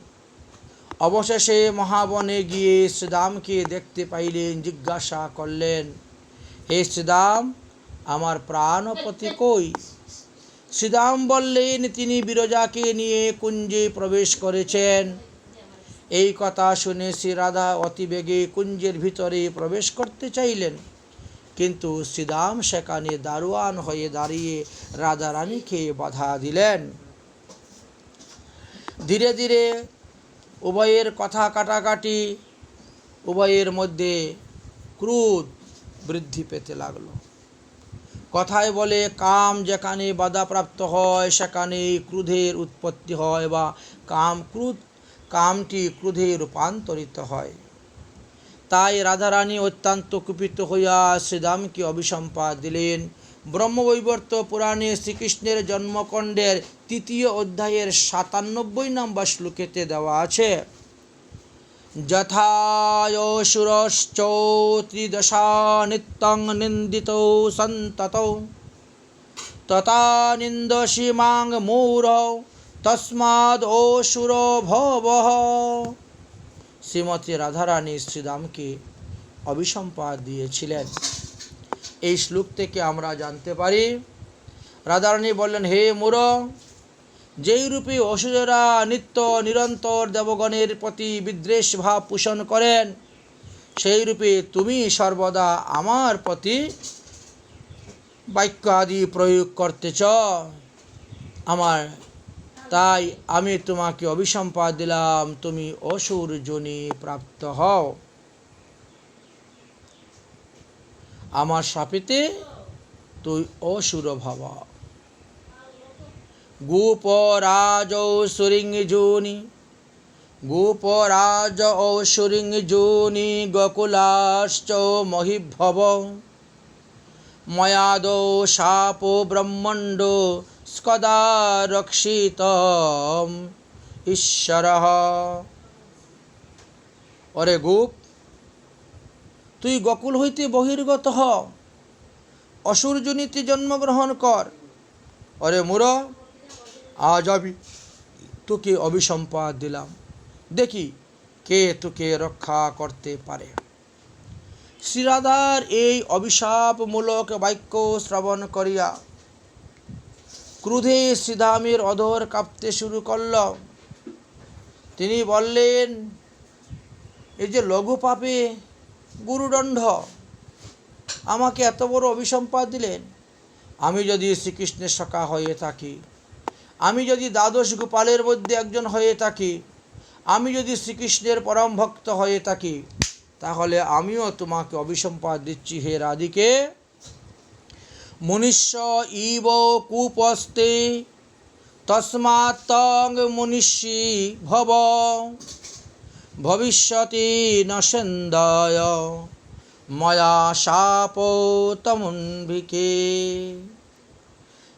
অবশেষে মহাবনে গিয়ে শ্রীদামকে দেখতে পাইলেন। জিজ্ঞাসা করলেন, হে শ্রীদাম, আমার প্রাণপতি কই? শ্রীদাম বললেন, তিনি বিরজাকে নিয়ে কুঞ্জে প্রবেশ করেছেন। এই কথা শুনে শ্রী রাধা অতিবেগে কুঞ্জের ভিতরে প্রবেশ করতে চাইলেন, কিন্তু শ্রীদাম সেখানে দারোয়ান হয়ে দাঁড়িয়ে রাধারানীকে বাধা দিলেন। ধীরে ধীরে উভয়ের কথা কাটাকাটি, উভয়ের মধ্যে ক্রোধ বৃদ্ধি পেতে লাগলো। কথায় বলে, কাম যেখানে বাধাপ্রাপ্ত হয় সেখানে ক্রোধের উৎপত্তি হয় বা কামটি ক্রোধে রূপান্তরিত হয়। তাই রাধারানী অত্যন্ত কুপিত হইয়া শ্রীদামকে অভিসম্পাদ দিলেন। ব্রহ্মবৈবর্ত পুরাণে শ্রীকৃষ্ণের জন্মকাণ্ডের 3য় অধ্যায়ের 97 নম্বর শ্লোকেতে দেওয়া আছে, যথায়সুরশ্চো ত্রিদশা নিত্যং নিন্দিতো সন্ততৌ তথা নিন্দসি মাং মূঢ় তস্মাদ অসুর ভবঃ। শ্রীমতী রাধারানী শ্রীদামকে অভিসম্পাদ দিয়েছিলেন। এই শ্লোক থেকে আমরা জানতে পারি, রাধারানী বললেন, হে মূঢ়, যেই রূপে অসুরেরা নিত্য নিরন্তর দেবগণের প্রতি বিদ্বেষ ভাব পোষণ করেন, সেই রূপে তুমি সর্বদা আমার প্রতি বাক্য আদি প্রয়োগ করতেছ। তাই আমি তোমাকে অভিসম্পাদ দিলাম, তুমি অসুর যোনি প্রাপ্ত হও। আমার শাপিতে তুই অসুর ভব। গোপরাজ অসুরিং যোনি গোকুলাশ্চ মহিভব ময়াদো শাপ ব্রহ্মণ্ড স্কদা রক্ষিত ঈশ্বর। অরে গোপ, তুই গোকুল হইতে বহির্গত হ, অসুরজনিতে জন্মগ্রহণ কর। অরে মূঢ়, আজ আমি তোকে অভিসম্পাদ দিলাম, দেখি কে তোকে রক্ষা করতে পারে। শ্রীরাধার এই অভিশাপমূলক বাক্য শ্রবণ করিয়া ক্রোধে শ্রীদামের অধর কাঁপতে শুরু করল। তিনি বললেন, এই যে লঘু পাপে গুরুদণ্ড, আমাকে এত বড় অভিসম্পাদ দিলেন। আমি যদি শ্রীকৃষ্ণের সখা হয়ে থাকি, আমি যদি দ্বাদশ গোপালের মধ্যে একজন হয়ে থাকি, আমি যদি শ্রীকৃষ্ণের পরম ভক্ত হয়ে থাকি, তাহলে আমিও তোমাকে অভিসম্পাদ দিচ্ছি। হে রাধিকে, মনুষ্য ইব কূপস্তে তস্মাৎ তং মনুষ্যী ভব ভবিষ্যতি ন সন্দেয় ময়া শাপ তমুন্ভিকে।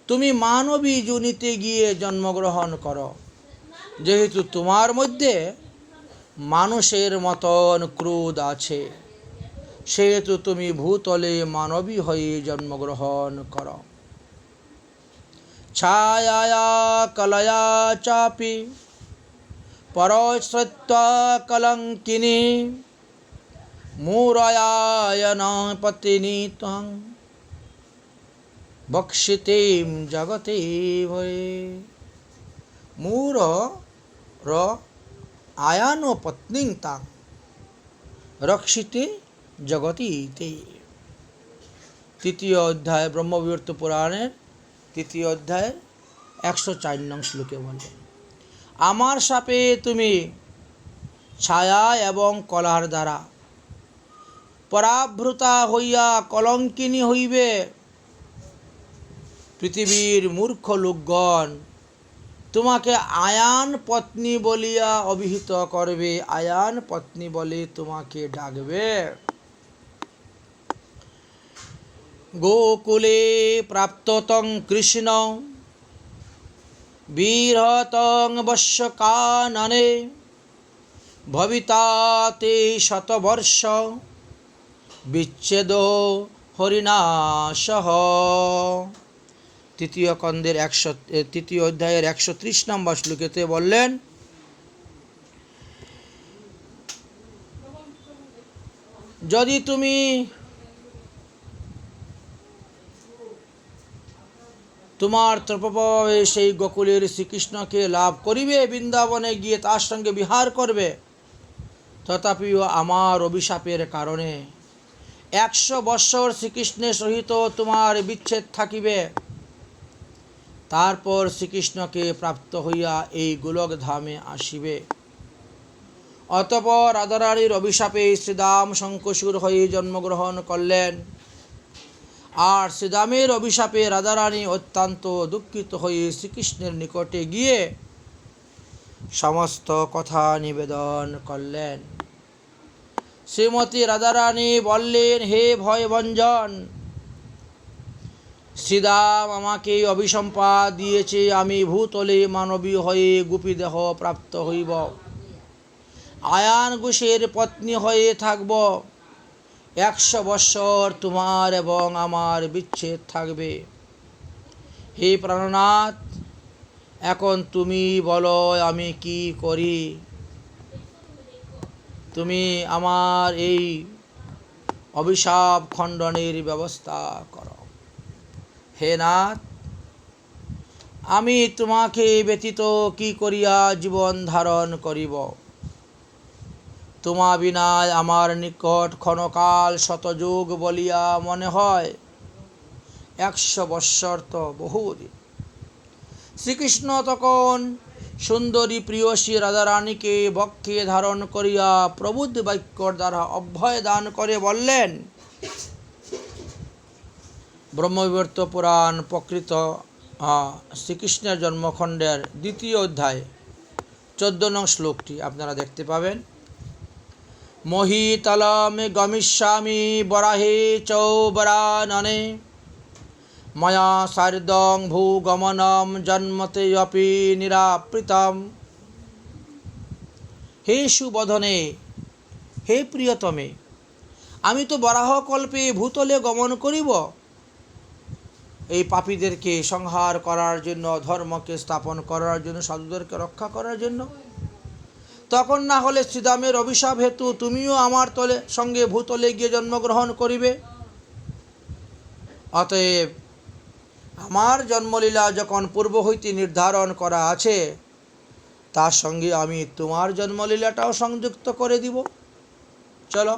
তুমি মানবী যোনিতে গিয়ে জন্মগ্রহণ করো, যেহেতু তোমার মধ্যে মানুষের মতন ক্রোধ আছে, সেহেতু তুমি ভূতলে মানবী হয়ে জন্মগ্রহণ করো। ছায়া কলয়া চাপি পরশ্রত্বা কলঙ্কিনী মূরয়ায়ন পতিনি ত্বং বক্ষিতেম জগতে ভয়ে। মূর র আয়ান পত্নী তাং রক্ষিতে জগতীতে। তৃতীয় অধ্যায় ব্রহ্মবিবর্ত পুরাণের তৃতীয় অধ্যায়ের 104 নং শ্লোকে বলে, আমার শাপে তুমি ছায়া এবং কলার দ্বারা পরাভূতা হইয়া কলঙ্কিনী হইবে। পৃথিবীর মূর্খ লোকগণ তোমাকে আয়ান পত্নী বলিয়া অভিহিত করবে, আয়ান পত্নী বলে তোমাকে ডাকবে। গোকুলে প্রাপ্ততং কৃষ্ণ বিরহতং বশ্যকাননে ভবিতা তে শতবর্ষ বিচ্ছেদ হরিণাসহ। তৃতীয় অধ্যায়ের 130 নম্বর শ্লোকেতে বললেন, যদি তুমি তোমার তপভাবে সেই গোকুলের শ্রীকৃষ্ণকে লাভ করিবে, বৃন্দাবনে গিয়ে তার সঙ্গে বিহার করবে, তথাপিও আমার অভিশাপের কারণে 100 বৎসর শ্রীকৃষ্ণের সহিত তোমার বিচ্ছেদ থাকিবে। তারপর শ্রীকৃষ্ণকে প্রাপ্ত হইয়া এই গোলক ধামে আসিবে। অতঃপর রাধারানীর অভিশাপে শ্রীদাম শঙ্কসুর হয়ে জন্মগ্রহণ করলেন। আর শ্রীদামের অভিশাপে রাধারানী অত্যন্ত দুঃখিত হয়ে শ্রীকৃষ্ণের নিকটে গিয়ে সমস্ত কথা নিবেদন করলেন। শ্রীমতী রাধারানী বললেন, হে ভয়ভঞ্জন, শ্রীদাম আমাকে অভিসম্পাদ দিয়েছে, আমি ভূতলে মানবী হয়ে গোপীদেহ প্রাপ্ত হইব, আয়ান ঘোষের পত্নী হয়ে থাকব। 100 বৎসর তোমার এবং আমার বিচ্ছেদ থাকবে। হে প্রাণনাথ, এখন তুমি বলো আমি কি করি? তুমি আমার এই অভিশাপ খণ্ডনের ব্যবস্থা করো। হে নাথ, আমি তোমাকে ব্যতীত কি করিয়া জীবন ধারণ করিব? তোমা বিনা আমার নিকট ক্ষণকাল শতযুগ বলিয়া মনে হয়, 100 বৎসর তো বহুদিন। শ্রীকৃষ্ণ তখন সুন্দরী প্রিয়সী রাধারানীকে বক্ষে ধারণ করিয়া প্রবুদ্ধ বাক্যর দ্বারা অভয় দান করে বললেন। ব্রহ্মবিবর্ত পুরাণ প্রকৃত শ্রীকৃষ্ণের জন্মখণ্ডের 2য় অধ্যায় 14 নং শ্লোকটি আপনারা দেখতে পাবেন। মহিতলম গমিষ্যামি বরাহে চৌবরাননে ময়া সার্ধং ভূগমনম জন্মতে অপি নিরাপৃতম। হে সুবদনে, হে প্রিয়তমে, আমি তো বরাহকল্পে ভূতলে গমন করিব, এই পাপীদেরকে সংহার করার জন্য, ধর্মকে স্থাপন করার জন্য, সাধুদেরকে রক্ষা করার জন্য। তখন না হলে শ্রীদামের অভিশাপ হেতু তুমিও আমার সঙ্গে ভূতলে গিয়ে জন্মগ্রহণ করিবে। অতএব আমার জন্মলীলা যখন পূর্ব হইতে নির্ধারণ করা আছে, তার সঙ্গে আমি তোমার জন্মলীলাটাও সংযুক্ত করে দিব। চলো।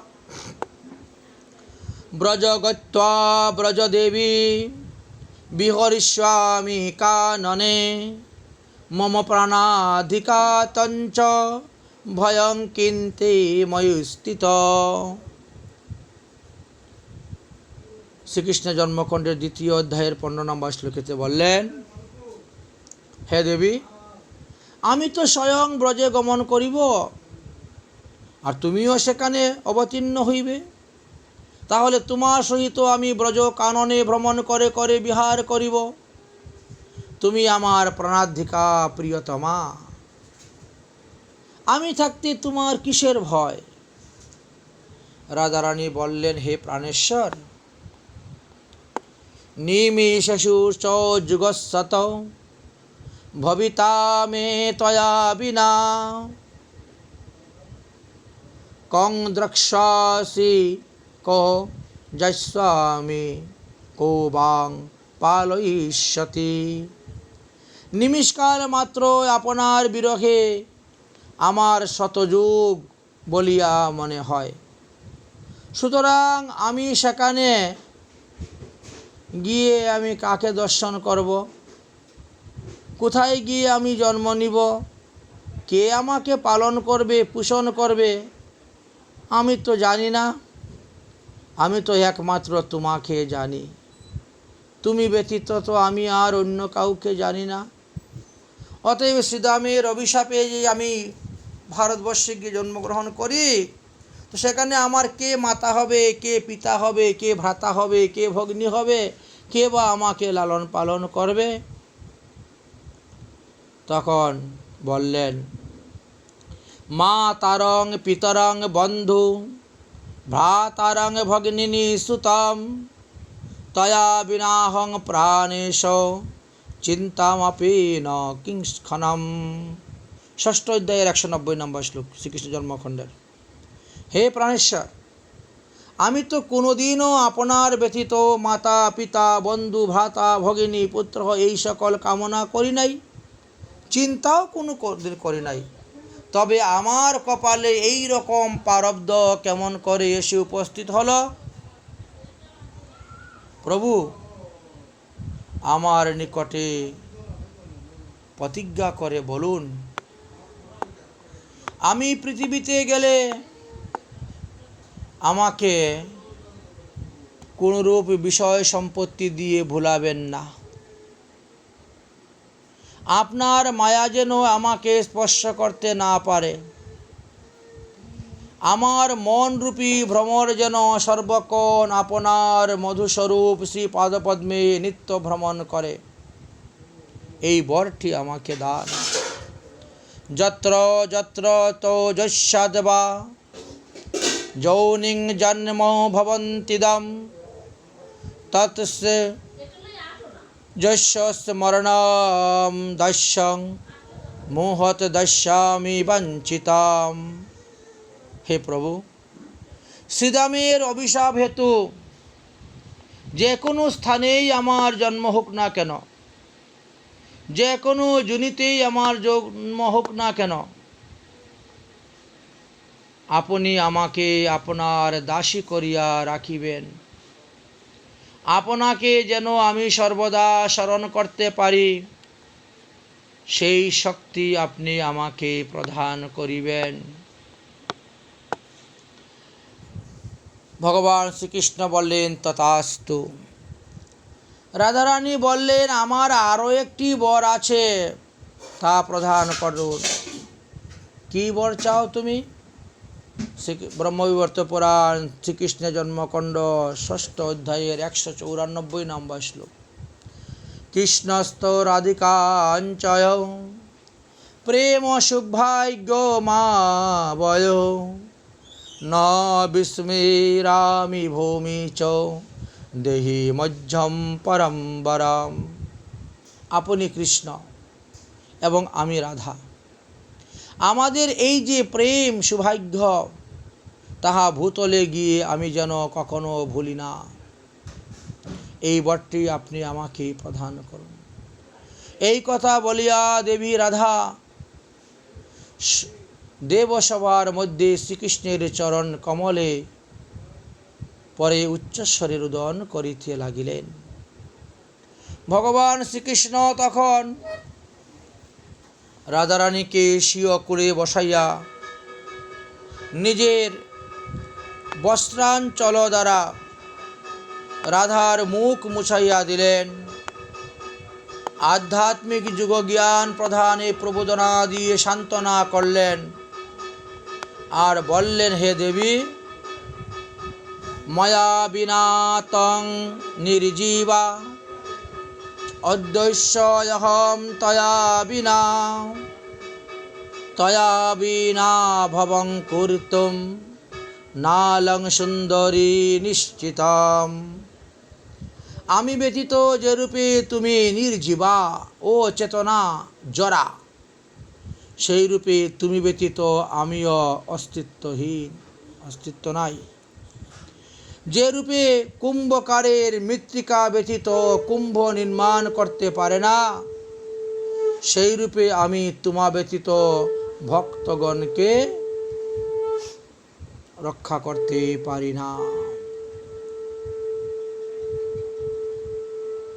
ব্রজ গত্বা ব্রজদেবী বিহরিষ্যামি কাননে মম প্রাণাধিকা তঞ্চ ভয়ং কিন্তে ময়ুস্থিত। শ্রীকৃষ্ণ জন্মখণ্ডের 2য় অধ্যায়ের 15 নম্বর শ্লোকেতে বললেন, হে দেবী, আমি তো স্বয়ং ব্রজে গমন করিব, আর তুমিও সেখানে অবতীর্ণ হইবে। তাহলে তোমার সহিত আমি ব্রজ কাননে ভ্রমণ করে করে বিহার করিব। তুমি আমার প্রাণাধিকা প্রিয়তমা। আমি থাকতে তোমার কিসের ভয়? রাধারানী বললেন, হে প্রাণেশ্বর, নিমেষেষু চ যুগস্যত ভবিতা মে ত্বয়া বিনা কং দ্রক্ষ্যাসি কো যস্বামী কো বাং পালয়িষ্যতি। নিমিষকাল মাত্র আপনার বিরহে আমার শতযুগ বলিয়া মনে হয়। সুতরাং আমি সেখানে গিয়ে আমি কাকে দর্শন করব? কোথায় গিয়ে আমি জন্ম নিব? কে আমাকে পালন করবে, পোষণ করবে? আমি তো জানি না। আমি তো একমাত্র তোমাকে জানি। তুমি ব্যতীত তো আমি আর অন্য কাউকে জানি না। অতএব শ্রীদামের অভিশাপে যে আমি ভারতবর্ষে গিয়ে জন্মগ্রহণ করি, তো সেখানে আমার কে মাতা হবে, কে পিতা হবে, কে ভ্রাতা হবে, কে ভগ্নী হবে, কে বা আমাকে লালন পালন করবে? তখন বললেন, মা তারং পিতরং বন্ধু ভ্রাতারং ভগ্নিনী সুতম তয়া বিনাহং প্রাণেশ চিন্তামপি ন কিংস্খনম। ষষ্ঠ অধ্যায়ের 190 নম্বর শ্লোক, শ্রীকৃষ্ণ জন্মখণ্ডের। হে প্রাণেশ্বর, আমি তো কোনোদিনও আপনার ব্যতীত মাতা পিতা বন্ধু ভ্রাতা ভগিনী পুত্র এই সকল কামনা করি নাই, চিন্তাও কোনো দিন করি নাই। তবে আমার কপালে এই রকম প্রারব্ধ কেমন করে এসে উপস্থিত হলো? প্রভু, আমার নিকটে প্রতিজ্ঞা করে বলুন, আমি পৃথিবীতে গেলে আমাকে কোনরূপ বিষয় সম্পত্তি দিয়ে ভুলাবেন না। আপনার মায়া যেন আমাকে স্পর্শ করতে না পারে। আমার মনরূপী ভ্রমর যেন সর্বক্ষণ আপনার মধুস্বরূপ শ্রী পাদপদ্মে নিত্য ভ্রমণ করে, এই বরটি আমাকে দান। যত্র যত্র তো যস্যাদ্বা যৌনিং জন্ম ভবন্তিদম তৎস্য যস্য স্মরণম দস্যং মোহত দস্যামি বঞ্চিতাম। হে প্রভু, শ্রীদামের অভিশাপ হেতু যে কোনো স্থানেই আমার জন্ম হোক না কেন, যে কোনো যোনিতেই আমার জন্ম হোক না কেন, আপনি আমাকে আপনার দাসী করিয়া রাখিবেন। আপনাকে যেন আমি সর্বদা স্মরণ করতে পারি, সেই শক্তি আপনি আমাকে প্রদান করিবেন। ভগবান শ্রীকৃষ্ণ বললেন, তথাস্তু। রাধারানী বললেন, আমার আরও একটি বর আছে, তা প্রদান করুন। কী বর চাও তুমি? ব্রহ্মবিবর্ত পুরাণ, শ্রীকৃষ্ণের জন্মকাণ্ড, ষষ্ঠ অধ্যায়ের 194 নম্বর শ্লোক। কৃষ্ণস্থ রাধিকাঞ্চয় প্রেম সৌভাগ্য মা বয় ন বিস্মৃরামি ভূমি চ দেহি মজ্জম পরম্বরাম। আপনি কৃষ্ণ এবং আমি রাধা। আমাদের এই যে প্রেম সৌভাগ্য, তাহা ভূতলে গিয়ে আমি যেন কখনো ভুলি না, এই বরটি আপনি আমাকে প্রদান করুন। এই কথা বলিয়া দেবী রাধা দেবসভার মধ্যে শ্রীকৃষ্ণের চরণ কমলে পরে উচ্চস্বরে রোদন করিতে লাগিলেন। ভগবান শ্রীকৃষ্ণ তখন রাধারানীকে স্বীয় কোলে বসাইয়া নিজের বস্ত্রাঞ্চল দ্বারা রাধার মুখ মুছাইয়া দিলেন। আধ্যাত্মিক যুগ জ্ঞান প্রধানে প্রবোধনা দিয়ে সান্ত্বনা করলেন আর বললেন, হে দেবী, ময়া বিনা তং নির্জীবা অদ্বৈস্যহম তয়া বিনা তয়া বিনা ভবং কর্তুম নালং সুন্দরী নিশ্চিতম। আমি ব্যতীত যে রূপে তুমি নির্জীবা ও চেতনা জরা, সেই রূপে তুমি ব্যতীত আমিও অস্তিত্বহীন, অস্তিত্ব নাই। যে রূপে কুম্ভকারের মৃত্তিকা ব্যতীত কুম্ভ নির্মাণ করতে পারে না, সেই রূপে আমি তোমা ব্যতীত ভক্তগণকে রক্ষা করতে পারি না।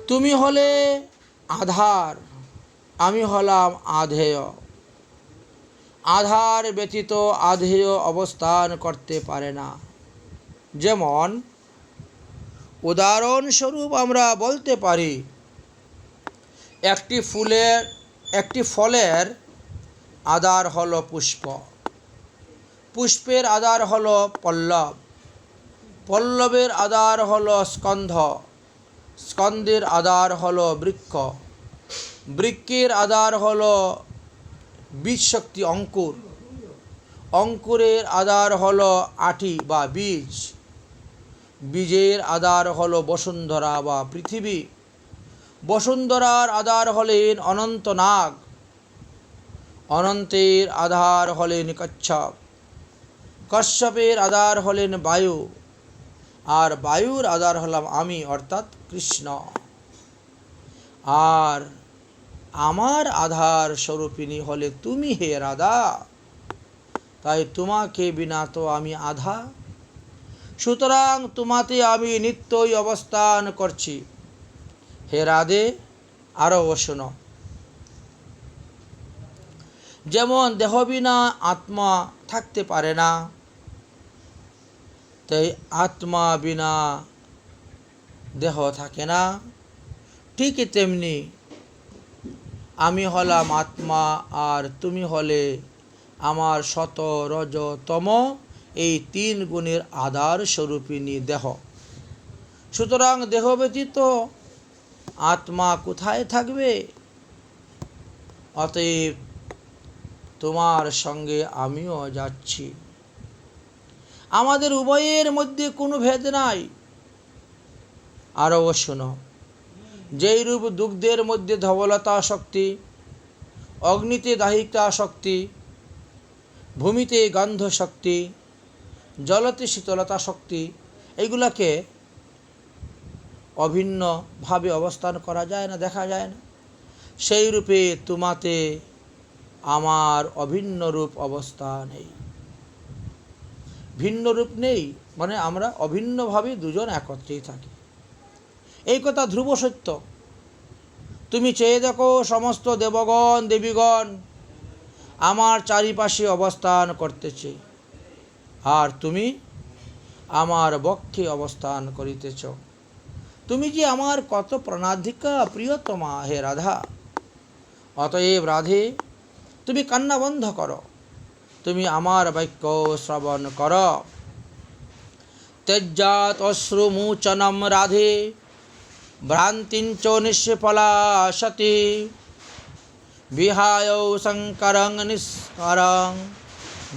তুমি হলে আধার, আমি হলাম আধেয়। আধার ব্যতীত আধেয় অবস্থান করতে পারে না। যেমন উদাহরণস্বরূপ আমরা বলতে পারি, একটি ফলের আধার হলো পুষ্প, পুষ্পের আধার হলো পল্লব, পল্লবের আধার হলো স্কন্ধ, স্কন্ধের আধার হলো বৃক্ষ, বৃক্ষের আধার হলো বীজশক্তি অঙ্কুর, অঙ্কুরের আধার হলো আটি বা বীজ, বীজের আধার হলো বসুন্ধরা বা পৃথিবী, বসুন্ধরার আধার হলেন অনন্ত নাগ, অনন্তের আধার হলেন কচ্ছপ, কশ্যপের আধার হলেন বায়ু, আর বায়ুর আধার হলাম আমি অর্থাৎ কৃষ্ণ। আর আমার আধার স্বরূপিণী হলে তুমি হে রাধা, তাই তোমাকে বিনা তো আমি আধা। সুতরাং তোমাতে আমি নিত্যই অবস্থান করছি। হে রাধে, আরও শোনো। যেমন দেহ বিনা আত্মা থাকতে পারে না, তাই আত্মা বিনা দেহ থাকে না, ঠিক তেমনি আমি হলাম আত্মা আর তুমি হলে আমার সত রজ তম এই তিন গুণের আধার স্বরূপিণী দেহ। সুতরাং দেহ ব্যতীত আত্মা কোথায় থাকবে? অতএব তোমার সঙ্গে আমিও যাচ্ছি। আমাদের উভয়ের মধ্যে কোনো ভেদ নাই। আরও শোনো, যেই রূপ দুগ্ধের মধ্যে ধবলতা শক্তি, অগ্নিতে দাহিকা শক্তি, ভূমিতে গন্ধ শক্তি, জলতে শীতলতা শক্তি, এইগুলাকে অভিন্নভাবে অবস্থান করা যায় না, দেখা যায় না, সেই রূপে তোমাতে আমার অভিন্ন রূপ অবস্থা নেই। ভিন্ন রূপ নেই মানে আমরা অভিন্নভাবে দুজন একত্রেই থাকি, এই কথা ধ্রুব সত্য। তুমি চেয়ে দেখো, সমস্ত দেবগণ দেবীগণ আমার চারিপাশে অবস্থান করতেছে, আর তুমি আমার বক্ষে অবস্থান করিতেছ। তুমি যে আমার কত প্রাণাধিকা প্রিয়তমা হে রাধা। অতএব রাধে, তুমি কান্না বন্ধ করো, তুমি আমার বাক্য শ্রবণ কর। তেজ্জাত অশ্রুমোচনম রাধে ভ্রান্তিঞ্চ নিষ্ফলাসতি বিহায় শঙ্করং নিষ্করং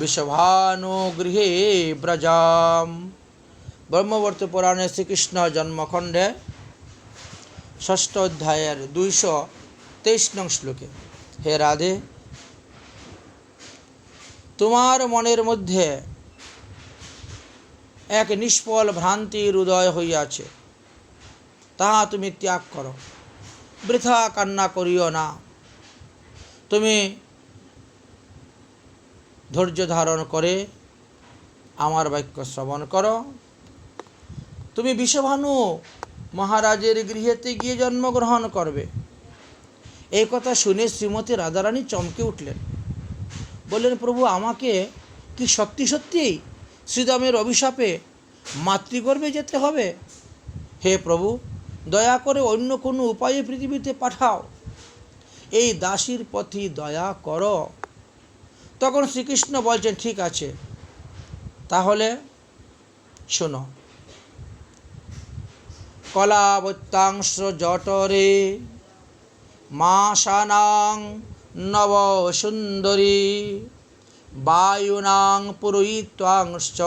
বিষভানুগৃহে ব্রজাম। ব্রহ্মবর্ত পুরাণে শ্রীকৃষ্ণ জন্মখণ্ডে 6ষ্ঠ অধ্যায়ের 223 নং শ্লোকে, হে রাধে, তোমার মনের মধ্যে এক নিষ্ফল ভ্রান্তির উদয় হইয়াছে, তাহা তুমি ত্যাগ করো, বৃথা কান্না করিও না। তুমি ধৈর্য ধারণ করে আমার বাক্য শ্রবণ করো। তুমি বিষভানু মহারাজের গৃহেতে গিয়ে জন্মগ্রহণ করবে। এই কথা শুনে শ্রীমতী রাধারানী চমকে উঠলেন, বললেন, প্রভু, আমাকে কি সত্যি সত্যিই শ্রীদামের অভিশাপে মাতৃগর্ভে যেতে হবে? হে প্রভু, দয়া করে অন্য কোনো উপায়ে পৃথিবীতে পাঠাও, এই দাসীর প্রতি দয়া করো। তখন শ্রীকৃষ্ণ বলছেন, ঠিক আছে, তাহলে শোনো। কলাবত্যাংশ জটরে মাসানাং নব সুন্দরী বায়ুনাং পুরোহিত্বাংশ্চ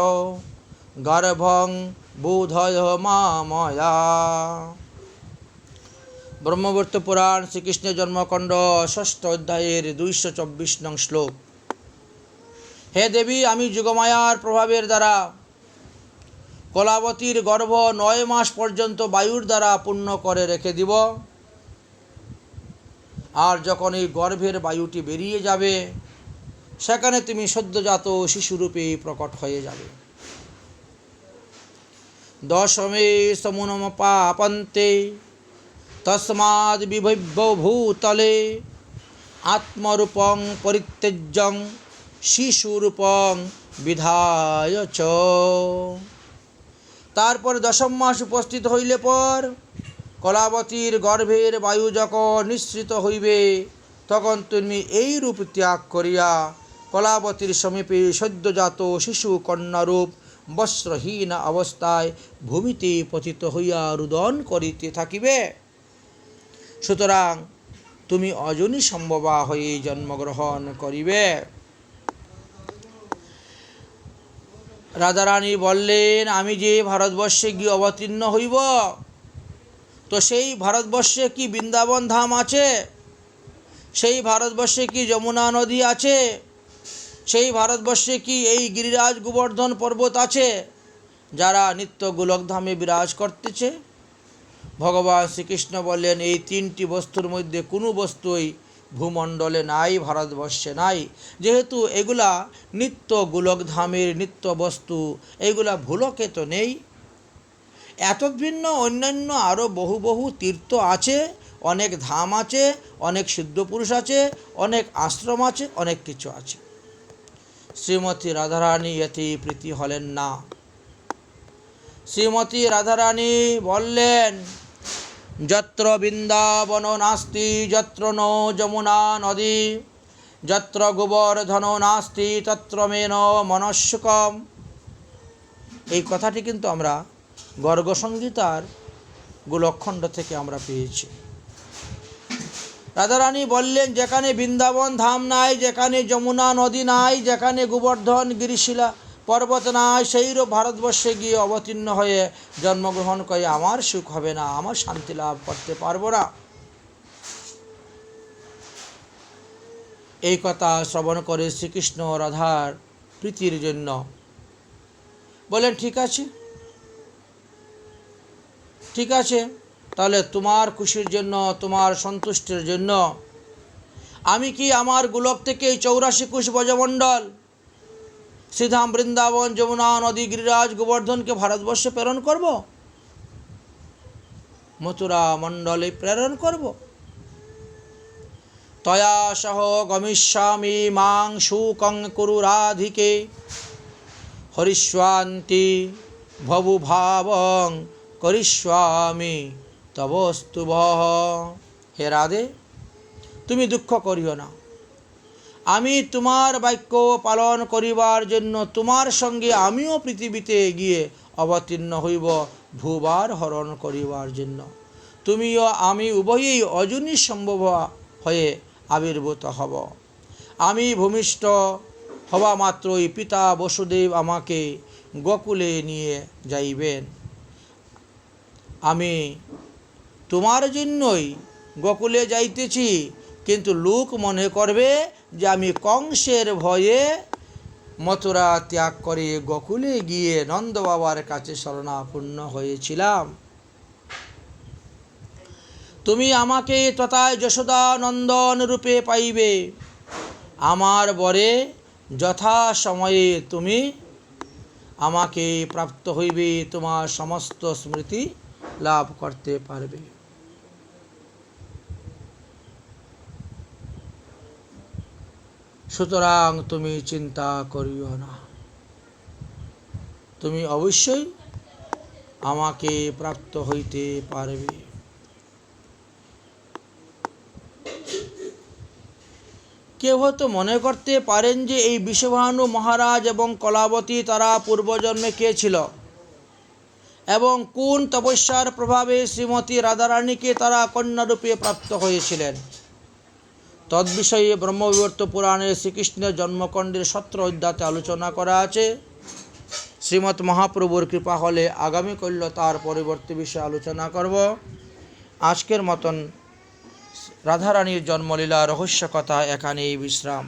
গর্ভং বোধয় মাময়া। ব্রহ্মবর্ত পুরাণ শ্রীকৃষ্ণের জন্মকাণ্ড 6ষ্ঠ অধ্যায়ের 224 নং শ্লোক। হে দেবী, আমি যোগমায়ার প্রভাবের দ্বারা কলাবতীর গর্ভ 9 মাস পর্যন্ত বায়ুর দ্বারা পূর্ণ করে রেখে দিব। আর যখন এই গর্ভের বায়ুটি বেরিয়ে যাবে, সেখানে তুমি সদ্যজাত শিশুরূপে প্রকট হয়ে যাবে। দশমে সমুনম পাপন্তে তস্মাদ বিভব্য ভূতলে আত্মরূপং পরিত্যজ্যং শিশুরূপং বিধায় চ। তারপর 10ম মাস উপস্থিত হইলে পর কলাবতীর গর্ভের বায়ু যখন নিঃসৃত হইবে, তখন তুমি এই রূপ ত্যাগ করিয়া কলাবতীর সমীপে সদ্যজাত শিশু কন্যারূপ বস্ত্রহীন অবস্থায় ভূমিতে পতিত হইয়া রুদন করিতে থাকিবে। সুতরাং তুমি অজনী সম্ভবা হয়ে জন্মগ্রহণ করিবে। রাধারানী বললেন, আমি যে ভারতবর্ষে গিয়ে অবতীর্ণ হইব, তো সেই ভারতবর্ষে কি বৃন্দাবন ধাম আছে? সেই ভারতবর্ষে কি যমুনা নদী আছে? সেই ভারতবর্ষে কি এই গিরিরাজ গোবর্ধন পর্বত আছে, যারা নিত্য গোলকধামে বিরাজ করতেছে? ভগবান শ্রীকৃষ্ণ বললেন, এই 3টি বস্তুর মধ্যে কোনো বস্তুই ভূমণ্ডলে নাই, ভারতবর্ষে নাই। যেহেতু এগুলা নিত্য গোলকধামের নিত্য বস্তু, এগুলা ভূলোকে তো নেই। এত ভিন্ন অন্যান্য আরও বহু বহু তীর্থ আছে, অনেক ধাম আছে, অনেক সিদ্ধ পুরুষ আছে, অনেক আশ্রম আছে, অনেক কিছু আছে। শ্রীমতী রাধারানী এতে প্রীতি হলেন না। শ্রীমতী রাধারানী বললেন, যত্র বৃন্দাবন নাস্তি যত্র নো যমুনা নদী যত্র গোবর্ধন নাস্তি তত্র মেন মনস্যুকম। এই কথাটি কিন্তু আমরা গর্গসংগীতার গোলকখণ্ড থেকে আমরা পেয়েছি। রাধারানী বললেন, যেখানে বৃন্দাবন ধাম নাই, যেখানে যমুনা নদী নাই, যেখানে গোবর্ধন গিরিশিলা পর্বত নাই, সেইরূপ ভারতবর্ষে গিয়ে অবতীর্ণ হয়ে জন্মগ্রহণ করে আমার সুখ হবে না, আমার শান্তি লাভ করতে পারবো না। এই কথা শ্রবণ করে শ্রীকৃষ্ণ রাধার প্রীতির জন্য বলেন, ঠিক আছে, ঠিক আছে, তাহলে তোমার খুশির জন্য, তোমার সন্তুষ্টির জন্য আমি কি আমার গোলক থেকে 84 কোষ ব্রজমণ্ডল শ্রীধাম বৃন্দাবন যমুনা নদী গিরিরাজ গোবর্ধনকে ভারতবর্ষে প্রেরণ করব, মথুরা মণ্ডলে প্রেরণ করব। তয়া সহ গমিষ্যামি মাং শুকং কুরু রাধিকে হরিষ্যান্তি ভবু ভাবং করিষ্যামি তবস্তুভ। হে রাধে, তুমি দুঃখ করিও না। আমি তোমার বাক্য পালন করিবার জন্য তোমার সঙ্গে আমিও পৃথিবীতে গিয়ে অবতীর্ণ হইব ভূবার হরণ করিবার জন্য। তুমিও আমি উভয়েই অজনী সম্ভব হয়ে আবির্ভূত হব। আমি ভূমিষ্ঠ হওয়া মাত্রই পিতা বসুদেব আমাকে গোকুলে নিয়ে যাইবেন। আমি তোমার জন্যই গোকুলে যাইতেছি, কিন্তু লোক মনে করবে যে আমি কংসের ভয়ে মথুরা ত্যাগ করে গোকুলে গিয়ে নন্দ বাবার কাছে শরণাপন্ন হয়েছিলাম। তুমি আমাকে তথায় যশোদা নন্দন রূপে পাইবে। আমার বরে যথা সময়ে তুমি আমাকে প্রাপ্ত হইবে, তোমার সমস্ত স্মৃতি লাভ করতে পারবে। সুতরাং তুমি চিন্তা করিও না, তুমি অবশ্যই আমাকে প্রাপ্ত হইতে পারবে। কেউ হয়তো মনে করতে পারেন যে এই বিষভানু মহারাজ এবং কলাবতী তারা পূর্বজন্মে কে ছিল এবং কোন তপস্যার প্রভাবে শ্রীমতী রাধারানীকে তারা কন্যারূপে প্রাপ্ত হয়েছিলেন। তদ্বিষয়ে ব্রহ্মবিবর্ত পুরাণে শ্রীকৃষ্ণের জন্মকাণ্ডের 17 অধ্যায়ে আলোচনা করা আছে। শ্রীমৎ মহাপ্রভুর কৃপা হলে আগামীকাল তার পরবর্তী বিষয়ে আলোচনা করব। আজকের মতন রাধারানীর জন্মলীলা রহস্য কথা এখানেই বিশ্রাম।